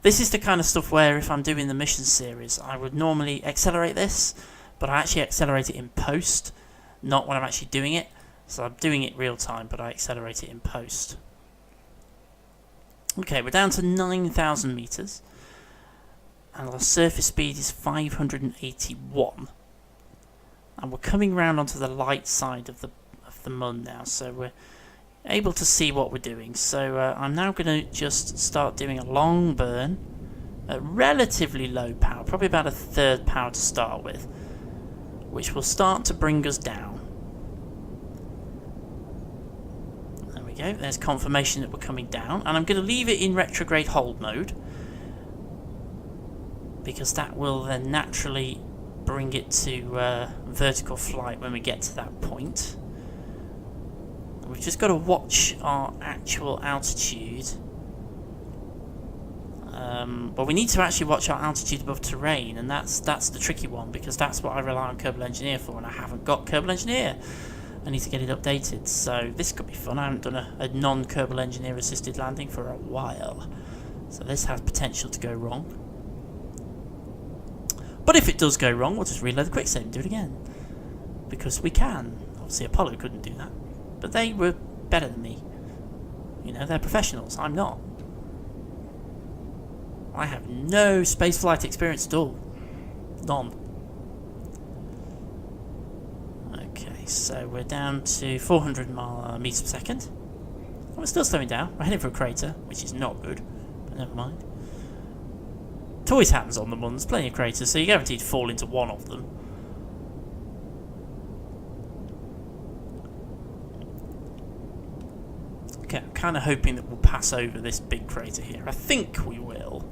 This is the kind of stuff where if I'm doing the mission series, I would normally accelerate this, but I actually accelerate it in post, not when I'm actually doing it. So I'm doing it real time, but I accelerate it in post. Okay, we're down to 9,000 meters, and our surface speed is 581. And we're coming round onto the light side of the moon now, so we're able to see what we're doing. So I'm now going to just start doing a long burn at relatively low power, probably about a third power to start with, which will start to bring us down. There we go, there's confirmation that we're coming down, and I'm going to leave it in retrograde hold mode, because that will then naturally bring it to vertical flight when we get to that point. We've just got to watch our actual altitude. Well, we need to actually watch our altitude above terrain, and that's the tricky one, because that's what I rely on Kerbal Engineer for, and I haven't got Kerbal Engineer. I need to get it updated, so this could be fun. I haven't done a non-Kerbal Engineer assisted landing for a while, so this has potential to go wrong. But if it does go wrong, we'll just reload the quicksave and do it again. Because we can. Obviously Apollo couldn't do that. But they were better than me. You know, they're professionals. I'm not. I have no spaceflight experience at all. None. Okay, so we're down to 400 meters per second. We're still slowing down. We're heading for a crater, which is not good. But never mind. It always happens on the moon. There's plenty of craters, so you're guaranteed to fall into one of them. Okay, I'm kind of hoping that we'll pass over this big crater here. I think we will.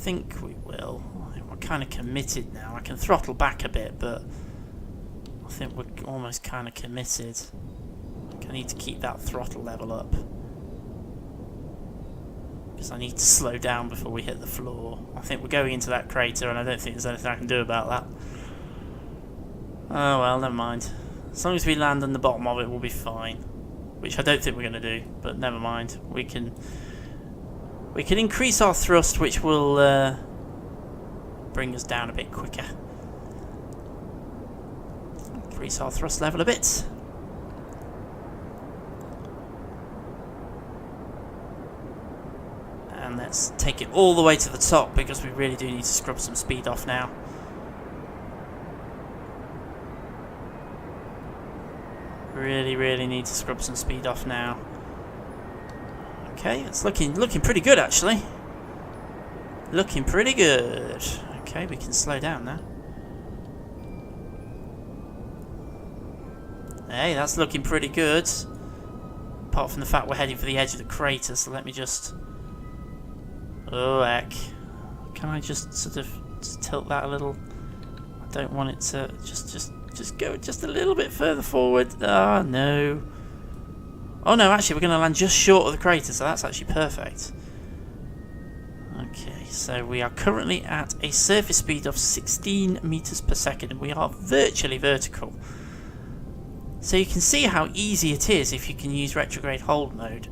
We're kind of committed now. I can throttle back a bit, but I think we're almost kind of committed. I need to keep that throttle level up, because I need to slow down before we hit the floor. I think we're going into that crater, and I don't think there's anything I can do about that. Oh well, never mind. As long as we land on the bottom of it, we'll be fine. Which I don't think we're going to do, but never mind. We can increase our thrust, which will bring us down a bit quicker. Increase our thrust level a bit. And let's take it all the way to the top, because we really do need to scrub some speed off now. Really need to scrub some speed off now. Okay, it's looking pretty good actually. Looking pretty good. Okay, we can slow down now. Hey, that's looking pretty good. Apart from the fact we're heading for the edge of the crater, so let me just... Oh heck. Can I just sort of tilt that a little? I don't want it to just go just a little bit further forward. Ah, no. Oh no, actually we're going to land just short of the crater, so that's actually perfect. Okay, so we are currently at a surface speed of 16 meters per second, and we are virtually vertical. So you can see how easy it is if you can use retrograde hold mode.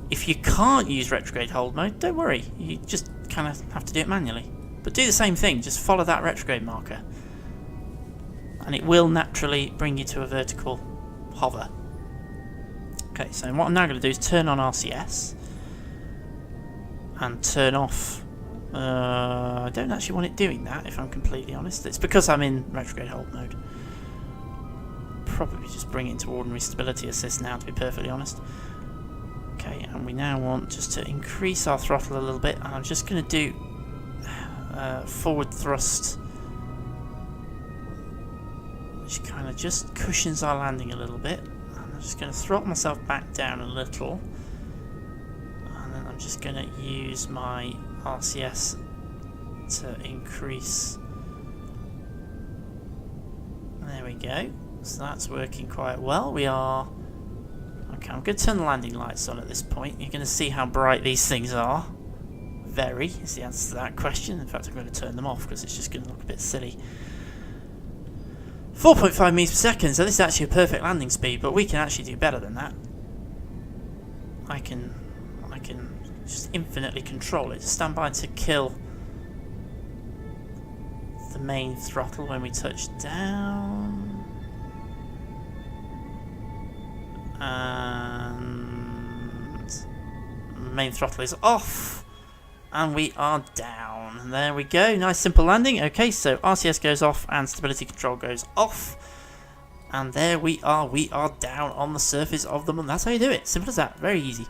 If you can't use retrograde hold mode, don't worry, you just kind of have to do it manually. But do the same thing, just follow that retrograde marker. and it will naturally bring you to a vertical hover. Okay, so what I'm now going to do is turn on RCS and turn off. I don't actually want it doing that, if I'm completely honest. It's because I'm in retrograde hold mode. Probably just bring it into ordinary stability assist now, to be perfectly honest. Okay, and we now want just to increase our throttle a little bit, and I'm just going to do forward thrust, which kind of just cushions our landing a little bit. And I'm just going to throttle myself back down a little, and then I'm just going to use my RCS to increase. There we go. So that's working quite well. We are... Okay, I'm going to turn the landing lights on at this point. You're going to see how bright these things are. Very is the answer to that question. In fact, I'm going to turn them off because it's just going to look a bit silly. 4.5 meters per second, so this is actually a perfect landing speed, but we can actually do better than that. I can just infinitely control it. Stand by to kill the main throttle when we touch down. And main throttle is off, and we are down. There we go, nice simple landing. Okay, so RCS goes off and stability control goes off, and there we are down on the surface of the moon. That's how you do it, simple as that, very easy.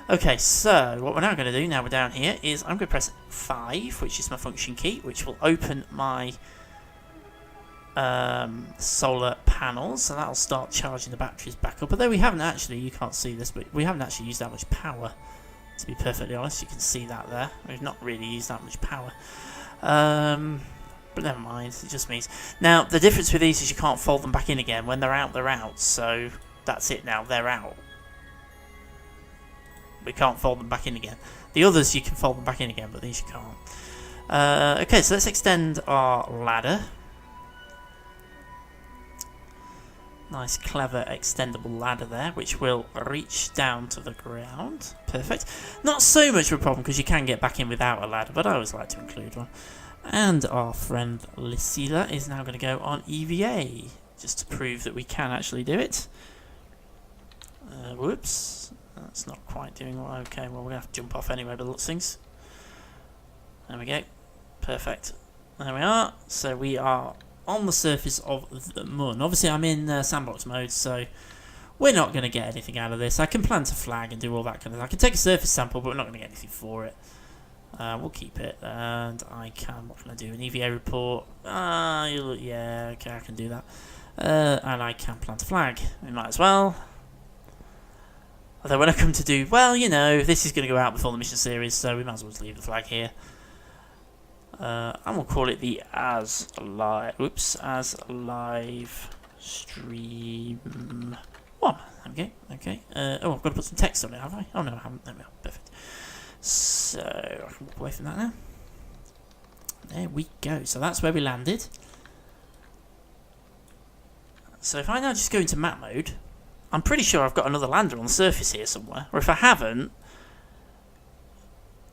Okay, so what we're now going to do, now we're down here, is I'm going to press 5, which is my function key, which will open my solar panels, so that'll start charging the batteries back up. Although we haven't actually, you can't see this, but we haven't actually used that much power, to be perfectly honest. You can see that there. We've not really used that much power, but never mind, it just means. Now the difference with these is you can't fold them back in again. When they're out, so that's it now, they're out. We can't fold them back in again. The others you can fold them back in again, but these you can't. Okay, so let's extend our ladder. Nice, clever, extendable ladder there, which will reach down to the ground. Perfect. Not so much of a problem because you can get back in without a ladder, but I always like to include one. And our friend Lucila is now going to go on EVA, just to prove that we can actually do it. Whoops. That's not quite doing what... Okay, well, we're going to have to jump off anyway, but look, things. There we go. Perfect. There we are. So we are on the surface of the moon. Obviously, I'm in sandbox mode, so we're not going to get anything out of this. I can plant a flag and do all that kind of thing. I can take a surface sample, but we're not going to get anything for it. We'll keep it, and I can... What can I do? An EVA report. Yeah, okay, I can do that. And I can plant a flag. We might as well. Although when I come to do... Well, you know, this is going to go out before the mission series, so we might as well just leave the flag here. And we'll call it the As Live Stream 1. Okay, okay. Oh, I've got to put some text on it, have I? Oh no, I haven't. There we are. Perfect. So I can walk away from that now. There we go. So that's where we landed. So if I now just go into map mode, I'm pretty sure I've got another lander on the surface here somewhere. Or if I haven't,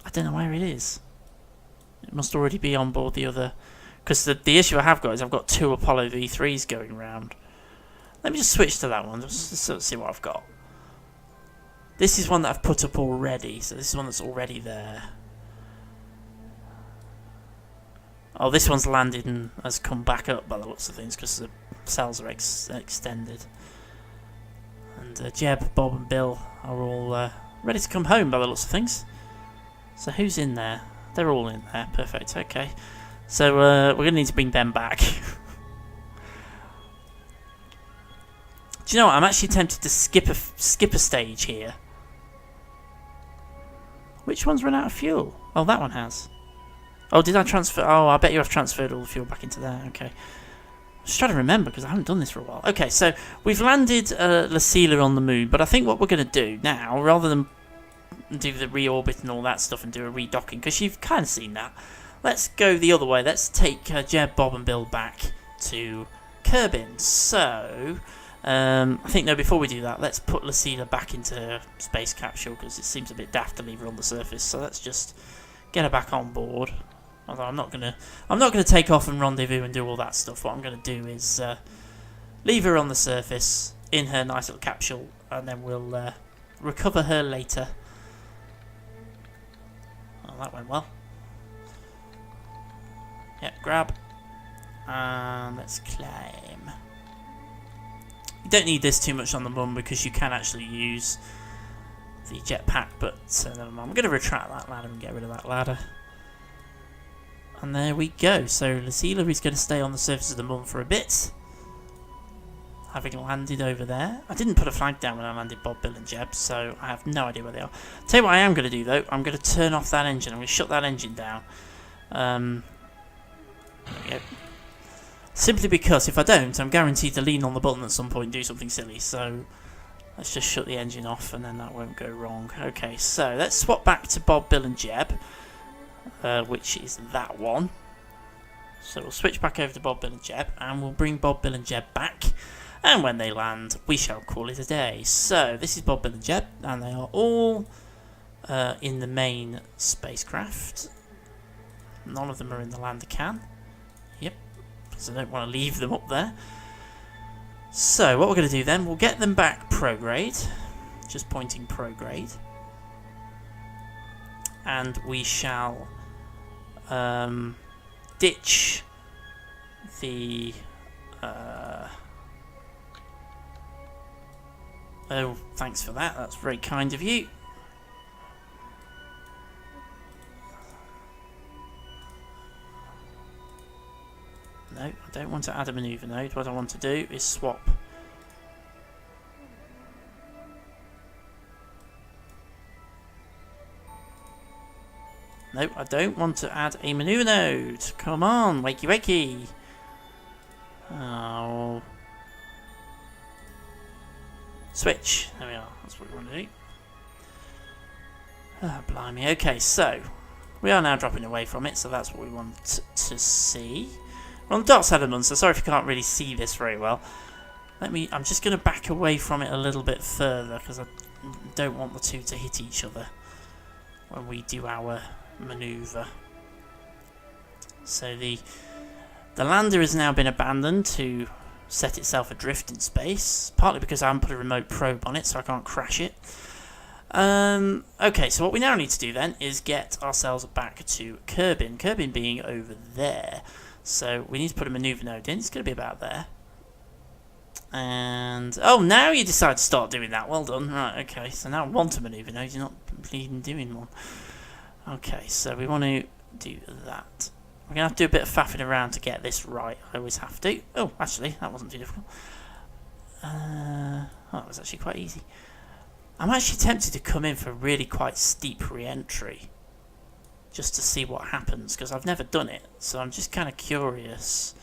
I don't know where it is. It must already be on board the other... Because the issue I have got is I've got 2 Apollo V3s going around. Let me just switch to that one, just to see what I've got. This is one that I've put up already, so this is one that's already there. Oh, this one's landed and has come back up by the looks of things, because the cells are extended. And Jeb, Bob and Bill are all ready to come home by the looks of things. So who's in there? They're all in there. Perfect. Okay. So we're going to need to bring them back. Do you know what? I'm actually tempted to skip a stage here. Which one's run out of fuel? Oh, that one has. Oh, did I transfer? Oh, I bet you have transferred all the fuel back into there. Okay. I'm just trying to remember because I haven't done this for a while. Okay, so we've landed Lucila on the moon, but I think what we're going to do now, rather than do the reorbit and all that stuff and do a redocking, because you've kind of seen that, let's go the other way. Let's take Jeb, Bob and Bill back to Kerbin. So I think, no, before we do that, let's put Lucila back into her space capsule, because it seems a bit daft to leave her on the surface. So let's just get her back on board. Although I'm not gonna take off and rendezvous and do all that stuff. What I'm gonna do is leave her on the surface in her nice little capsule, and then we'll recover her later. Oh, that went well. Yeah, grab. And let's climb. You don't need this too much on the Moon because you can actually use the jetpack, but I'm going to retract that ladder and get rid of that ladder. And there we go. So Lucila is going to stay on the surface of the Moon for a bit, having landed over there. I didn't put a flag down when I landed Bob, Bill and Jeb, so I have no idea where they are. Tell you what I am going to do though, I'm going to turn off that engine. I'm going to shut that engine down. There we go. Simply because if I don't, I'm guaranteed to lean on the button at some point and do something silly. So let's just shut the engine off and then that won't go wrong. Okay, so let's swap back to Bob, Bill and Jeb, which is that one. So we'll switch back over to Bob, Bill and Jeb, and we'll bring Bob, Bill and Jeb back. And when they land, we shall call it a day. So this is Bob, Bill and Jeb, and they are all in the main spacecraft. None of them are in the lander can. Yep, because I don't want to leave them up there. So what we're going to do then, we'll get them back prograde. Just pointing prograde. And we shall ditch the... oh, thanks for that. That's very kind of you. No, I don't want to add a maneuver node. What I want to do is swap. No, I don't want to add a maneuver node. Come on, wakey wakey. Oh. Switch. There we are. That's what we want to do. Ah, blimey. Okay, so we are now dropping away from it, so that's what we want to see. We're on the dark side of the Moon, so sorry if you can't really see this very well. I'm just going to back away from it a little bit further because I don't want the two to hit each other when we do our manoeuvre. So the lander has now been abandoned to set itself adrift in space, partly because I haven't put a remote probe on it, so I can't crash it. Okay, so what we now need to do then is get ourselves back to Kerbin. Kerbin being over there. So we need to put a maneuver node in. It's going to be about there. And oh, now you decide to start doing that. Well done. Right, okay. So now I want a maneuver node. You're not bleeding doing one. Okay, so we want to do that. We're going to have to do a bit of faffing around to get this right. I always have to. Oh, actually, that wasn't too difficult. Oh, that was actually quite easy. I'm actually tempted to come in for a really quite steep re-entry, just to see what happens, because I've never done it, so I'm just kind of curious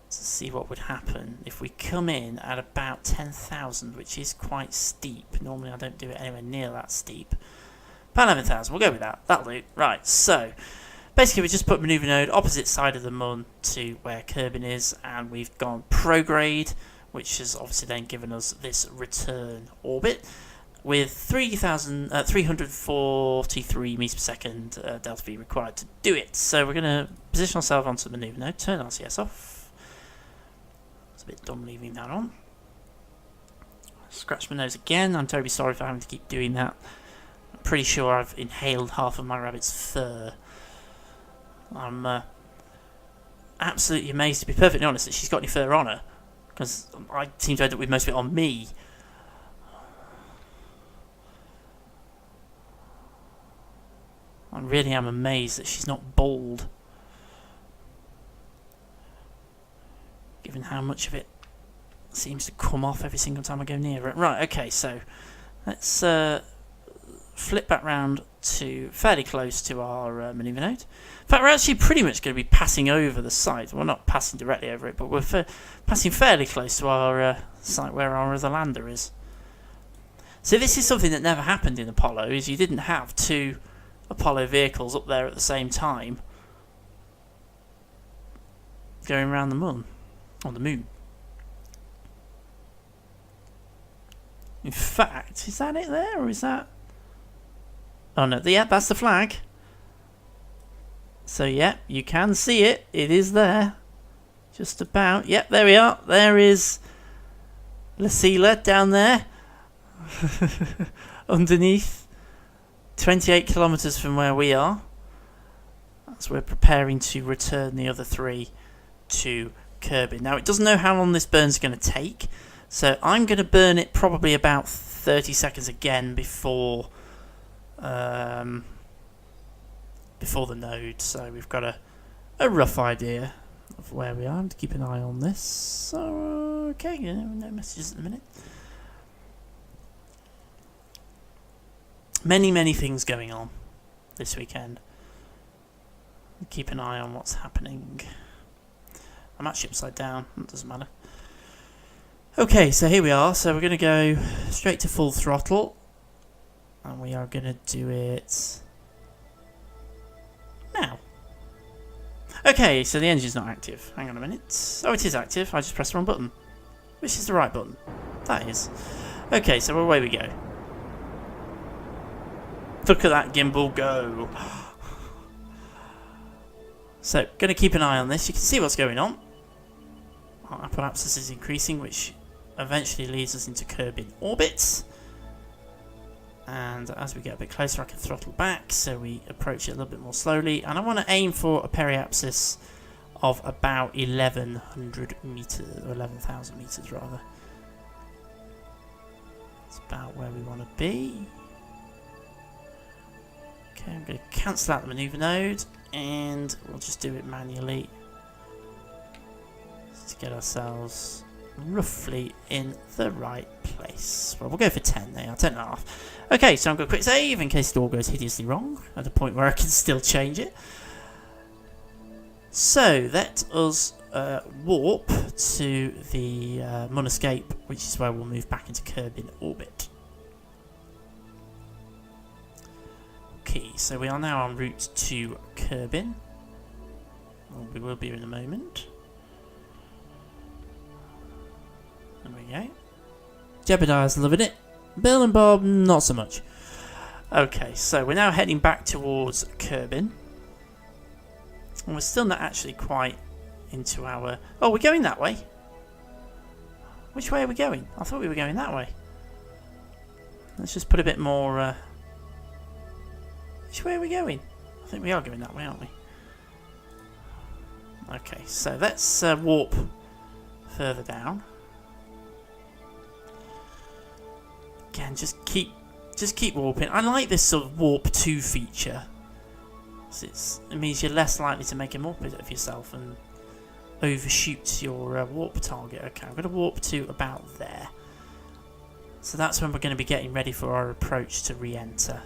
to see what would happen if we come in at about 10,000, which is quite steep. Normally I don't do it anywhere near that steep. About 11,000, we'll go with that. That'll do. Right, so basically we just put maneuver node opposite side of the Moon to where Kerbin is, and we've gone prograde, which has obviously then given us this return orbit with 343 meters per second delta V required to do it. So we're going to position ourselves onto the maneuver node, turn RCS off. It's a bit dumb leaving that on. Scratch my nose again. I'm terribly sorry for having to keep doing that. I'm pretty sure I've inhaled half of my rabbit's fur. I'm absolutely amazed, to be perfectly honest, that she's got any fur on her, because I seem to end up with most of it on me. I really am amazed that she's not bald, given how much of it seems to come off every single time I go near it. Right, okay, so let's flip back round to fairly close to our maneuver node. In fact, we're actually pretty much going to be passing over the site. We're not passing directly over it, but we're passing fairly close to our site where our other lander is. So this is something that never happened in Apollo, is you didn't have two Apollo vehicles up there at the same time going around the Moon, or the Moon. In fact, is that it there, or is that... Oh no, yeah, that's the flag. So yeah, you can see it. It is there. Just about. Yep, there we are. There is Lucila down there. Underneath. 28 kilometres from where we are. As we're preparing to return the other 3 to Kerbin. Now, it doesn't know how long this burn's going to take. So I'm going to burn it probably about 30 seconds again before the node. So we've got a rough idea of where we are. I'm to keep an eye on this. So, okay, no messages at the minute. Many things going on this weekend. Keep an eye on what's happening. I'm actually upside down. It doesn't matter. Okay, so here we are. So we're going to go straight to full throttle. And we are going to do it now. Okay, so the engine's not active. Hang on a minute. Oh, it is active. I just pressed the wrong button. Which is the right button? That is. Okay, so away we go. Look at that gimbal go. So, going to keep an eye on this. You can see what's going on. Perhaps this is increasing, which eventually leads us into Kerbin orbit. And as we get a bit closer, I can throttle back, so we approach it a little bit more slowly. And I want to aim for a periapsis of about 1,100 meters, or 11,000 meters rather. That's about where we want to be. Okay, I'm going to cancel out the maneuver node, and we'll just do it manually to get ourselves roughly in the right place. Well, we'll go for 10 now, 10 and a half. Okay, so I'm going to quick save in case it all goes hideously wrong, at a point where I can still change it. So, let us warp to the Monoscape, which is where we'll move back into Kerbin orbit. Okay, so we are now en route to Kerbin. Well, we will be in a moment. There we go. Jebediah's loving it. Bill and Bob, not so much. Okay, so we're now heading back towards Kerbin. And we're still not actually quite into our... Oh, we're going that way. Which way are we going? I thought we were going that way. Let's just put a bit more... Which way are we going? I think we are going that way, aren't we? Okay, so let's warp further down. Again, just keep warping. I like this sort of warp 2 feature. It means you're less likely to make a morbid of yourself and overshoot your warp target. Okay, I'm going to warp to about there. So that's when we're going to be getting ready for our approach to re-enter.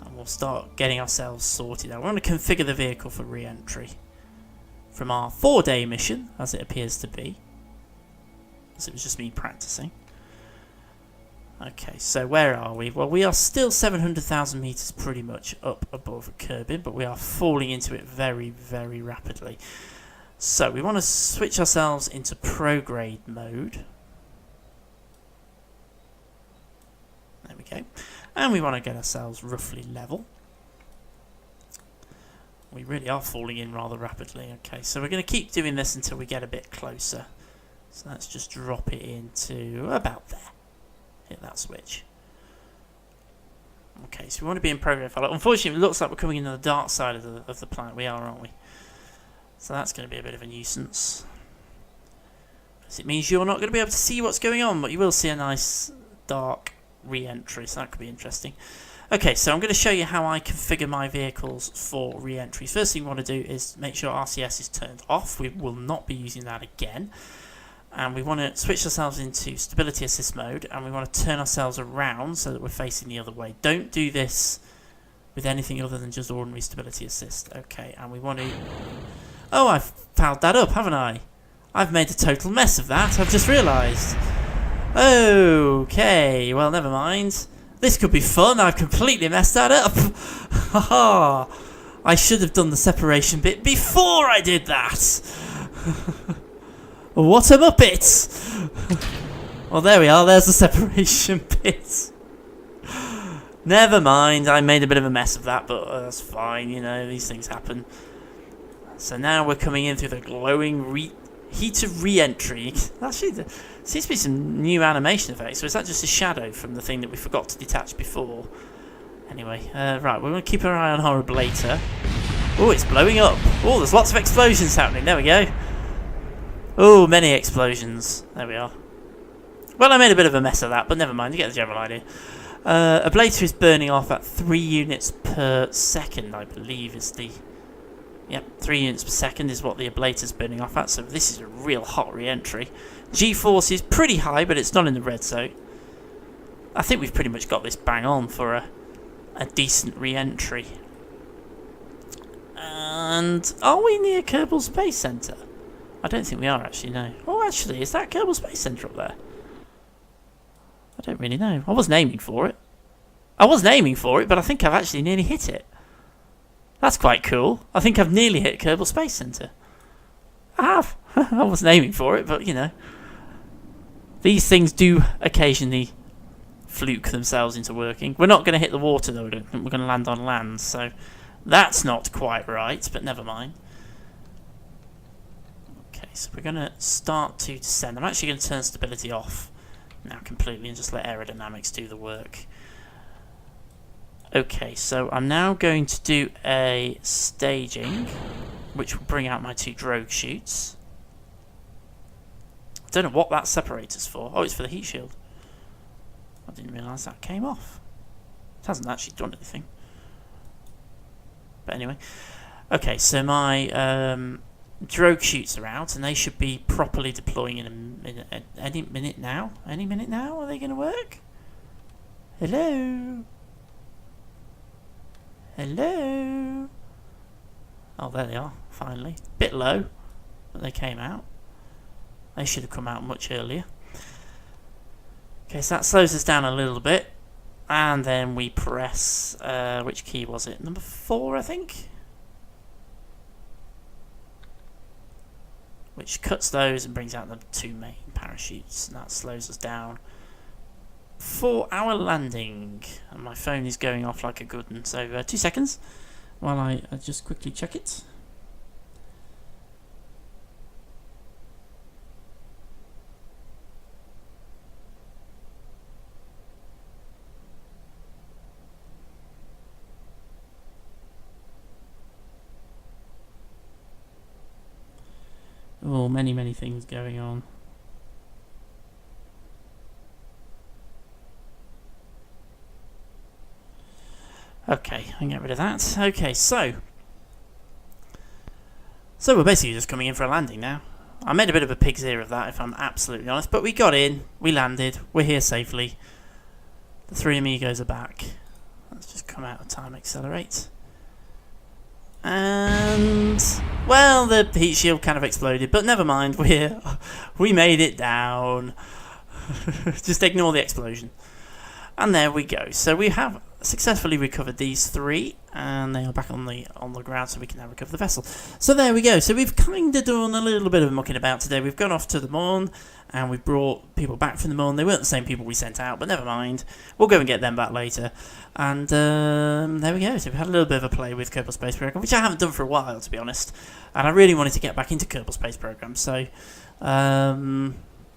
And we'll start getting ourselves sorted out. We're going to configure the vehicle for re-entry from our 4-day mission, as it appears to be. As it was just me practicing. Okay, so where are we? Well, we are still 700,000 meters pretty much up above Kerbin, but we are falling into it very, very rapidly. So we want to switch ourselves into prograde mode. There we go. And we want to get ourselves roughly level. We really are falling in rather rapidly. Okay, so we're going to keep doing this until we get a bit closer. So let's just drop it into about there. Hit that switch. Okay, so we want to be in prograde follow. Unfortunately, it looks like we're coming into the dark side of the planet. We are, aren't we? So that's going to be a bit of a nuisance. Because it means you're not going to be able to see what's going on, but you will see a nice dark re-entry, so that could be interesting. Okay, so I'm going to show you how I configure my vehicles for re-entry. First thing we want to do is make sure RCS is turned off. We will not be using that again. And we want to switch ourselves into stability assist mode, and we want to turn ourselves around so that we're facing the other way. Don't do this with anything other than just ordinary stability assist. Okay, and we want to... Oh, I've fouled that up, haven't I? I've made a total mess of that, I've just realised. Okay, well, never mind. This could be fun, I've completely messed that up. Haha, I should have done the separation bit before I did that. What a muppet! Well, there we are, there's the separation bit. Never mind, I made a bit of a mess of that, but that's fine, you know, these things happen. So now we're coming in through the glowing heat of re-entry. Actually, there seems to be some new animation effects, so is that just a shadow from the thing that we forgot to detach before? Anyway, right, we're going to keep our eye on our ablator. Oh, it's blowing up. Oh, there's lots of explosions happening. There we go. Oh, many explosions. There we are. Well, I made a bit of a mess of that, but never mind, you get the general idea. Ablator is burning off at 3 units per second, I believe is the... Yep, 3 units per second is what the ablator's burning off at, so this is a real hot re-entry. G-force is pretty high, but it's not in the red zone. I think we've pretty much got this bang on for a decent re-entry. And are we near Kerbal Space Center? I don't think we are actually, no. Oh, actually, is that Kerbal Space Center up there? I don't really know. I wasn't aiming for it. But I think I've actually nearly hit it. That's quite cool. I think I've nearly hit Kerbal Space Center. I have. I wasn't aiming for it, but you know. These things do occasionally fluke themselves into working. We're not going to hit the water though, we're going to land on land, so that's not quite right, but never mind. Okay, so we're going to start to descend. I'm actually going to turn stability off now completely and just let aerodynamics do the work. Okay, so I'm now going to do a staging, which will bring out my 2 drogue chutes. I don't know what that separator's for. Oh, it's for the heat shield. I didn't realise that came off. It hasn't actually done anything. But anyway. Okay, so my drogue chutes are out, and they should be properly deploying in any minute now. Any minute now? Are they going to work? Hello? Hello? Oh, there they are, finally. Bit low, but they came out. They should have come out much earlier. Okay, so that slows us down a little bit. And then we press, which key was it? Number 4, I think? Which cuts those and brings out the 2 main parachutes. And that slows us down for our landing. And my phone is going off like a good one. So 2 seconds while I just quickly check it. Oh, many things going on. Okay, I can get rid of that. Okay, so we're basically just coming in for a landing now. I made a bit of a pig's ear of that, if I'm absolutely honest, but we got in, we landed, we're here safely. The 3 amigos are back. Let's just come out of time accelerate. And well, the heat shield kind of exploded, but never mind, we made it down. Just ignore the explosion. And there we go. So we have successfully recovered these 3, and they are back on the ground, so we can now recover the vessel. So there we go. So we've kind of done a little bit of mucking about today. We've gone off to the Moon, and we've brought people back from the Moon. They weren't the same people we sent out, but never mind. We'll go and get them back later. And there we go. So we've had a little bit of a play with Kerbal Space Program, which I haven't done for a while, to be honest. And I really wanted to get back into Kerbal Space Program, so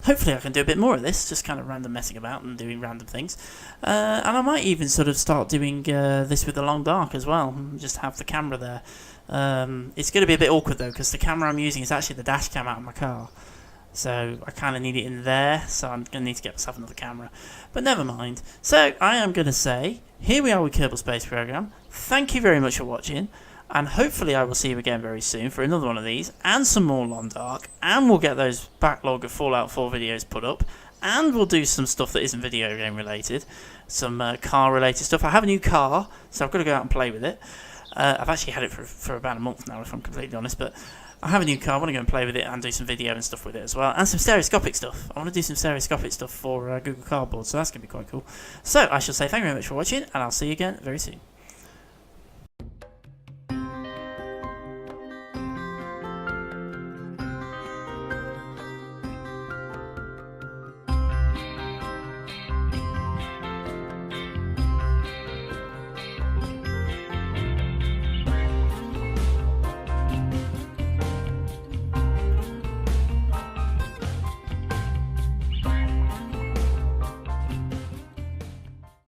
hopefully I can do a bit more of this, just kind of random messing about and doing random things. And I might even sort of start doing this with the long dark as well, just have the camera there. It's going to be a bit awkward though, because the camera I'm using is actually the dash cam out of my car. So I kind of need it in there, so I'm going to need to get myself another camera. But never mind. So I am going to say, here we are with Kerbal Space Program. Thank you very much for watching. And hopefully I will see you again very soon for another one of these, and some more Long Dark, and we'll get those backlog of Fallout 4 videos put up, and we'll do some stuff that isn't video game related, some car related stuff. I have a new car, so I've got to go out and play with it. I've actually had it for about a month now, if I'm completely honest, but I have a new car, I want to go and play with it and do some video and stuff with it as well, and some stereoscopic stuff. I want to do some stereoscopic stuff for Google Cardboard, so that's going to be quite cool. So I shall say thank you very much for watching, and I'll see you again very soon.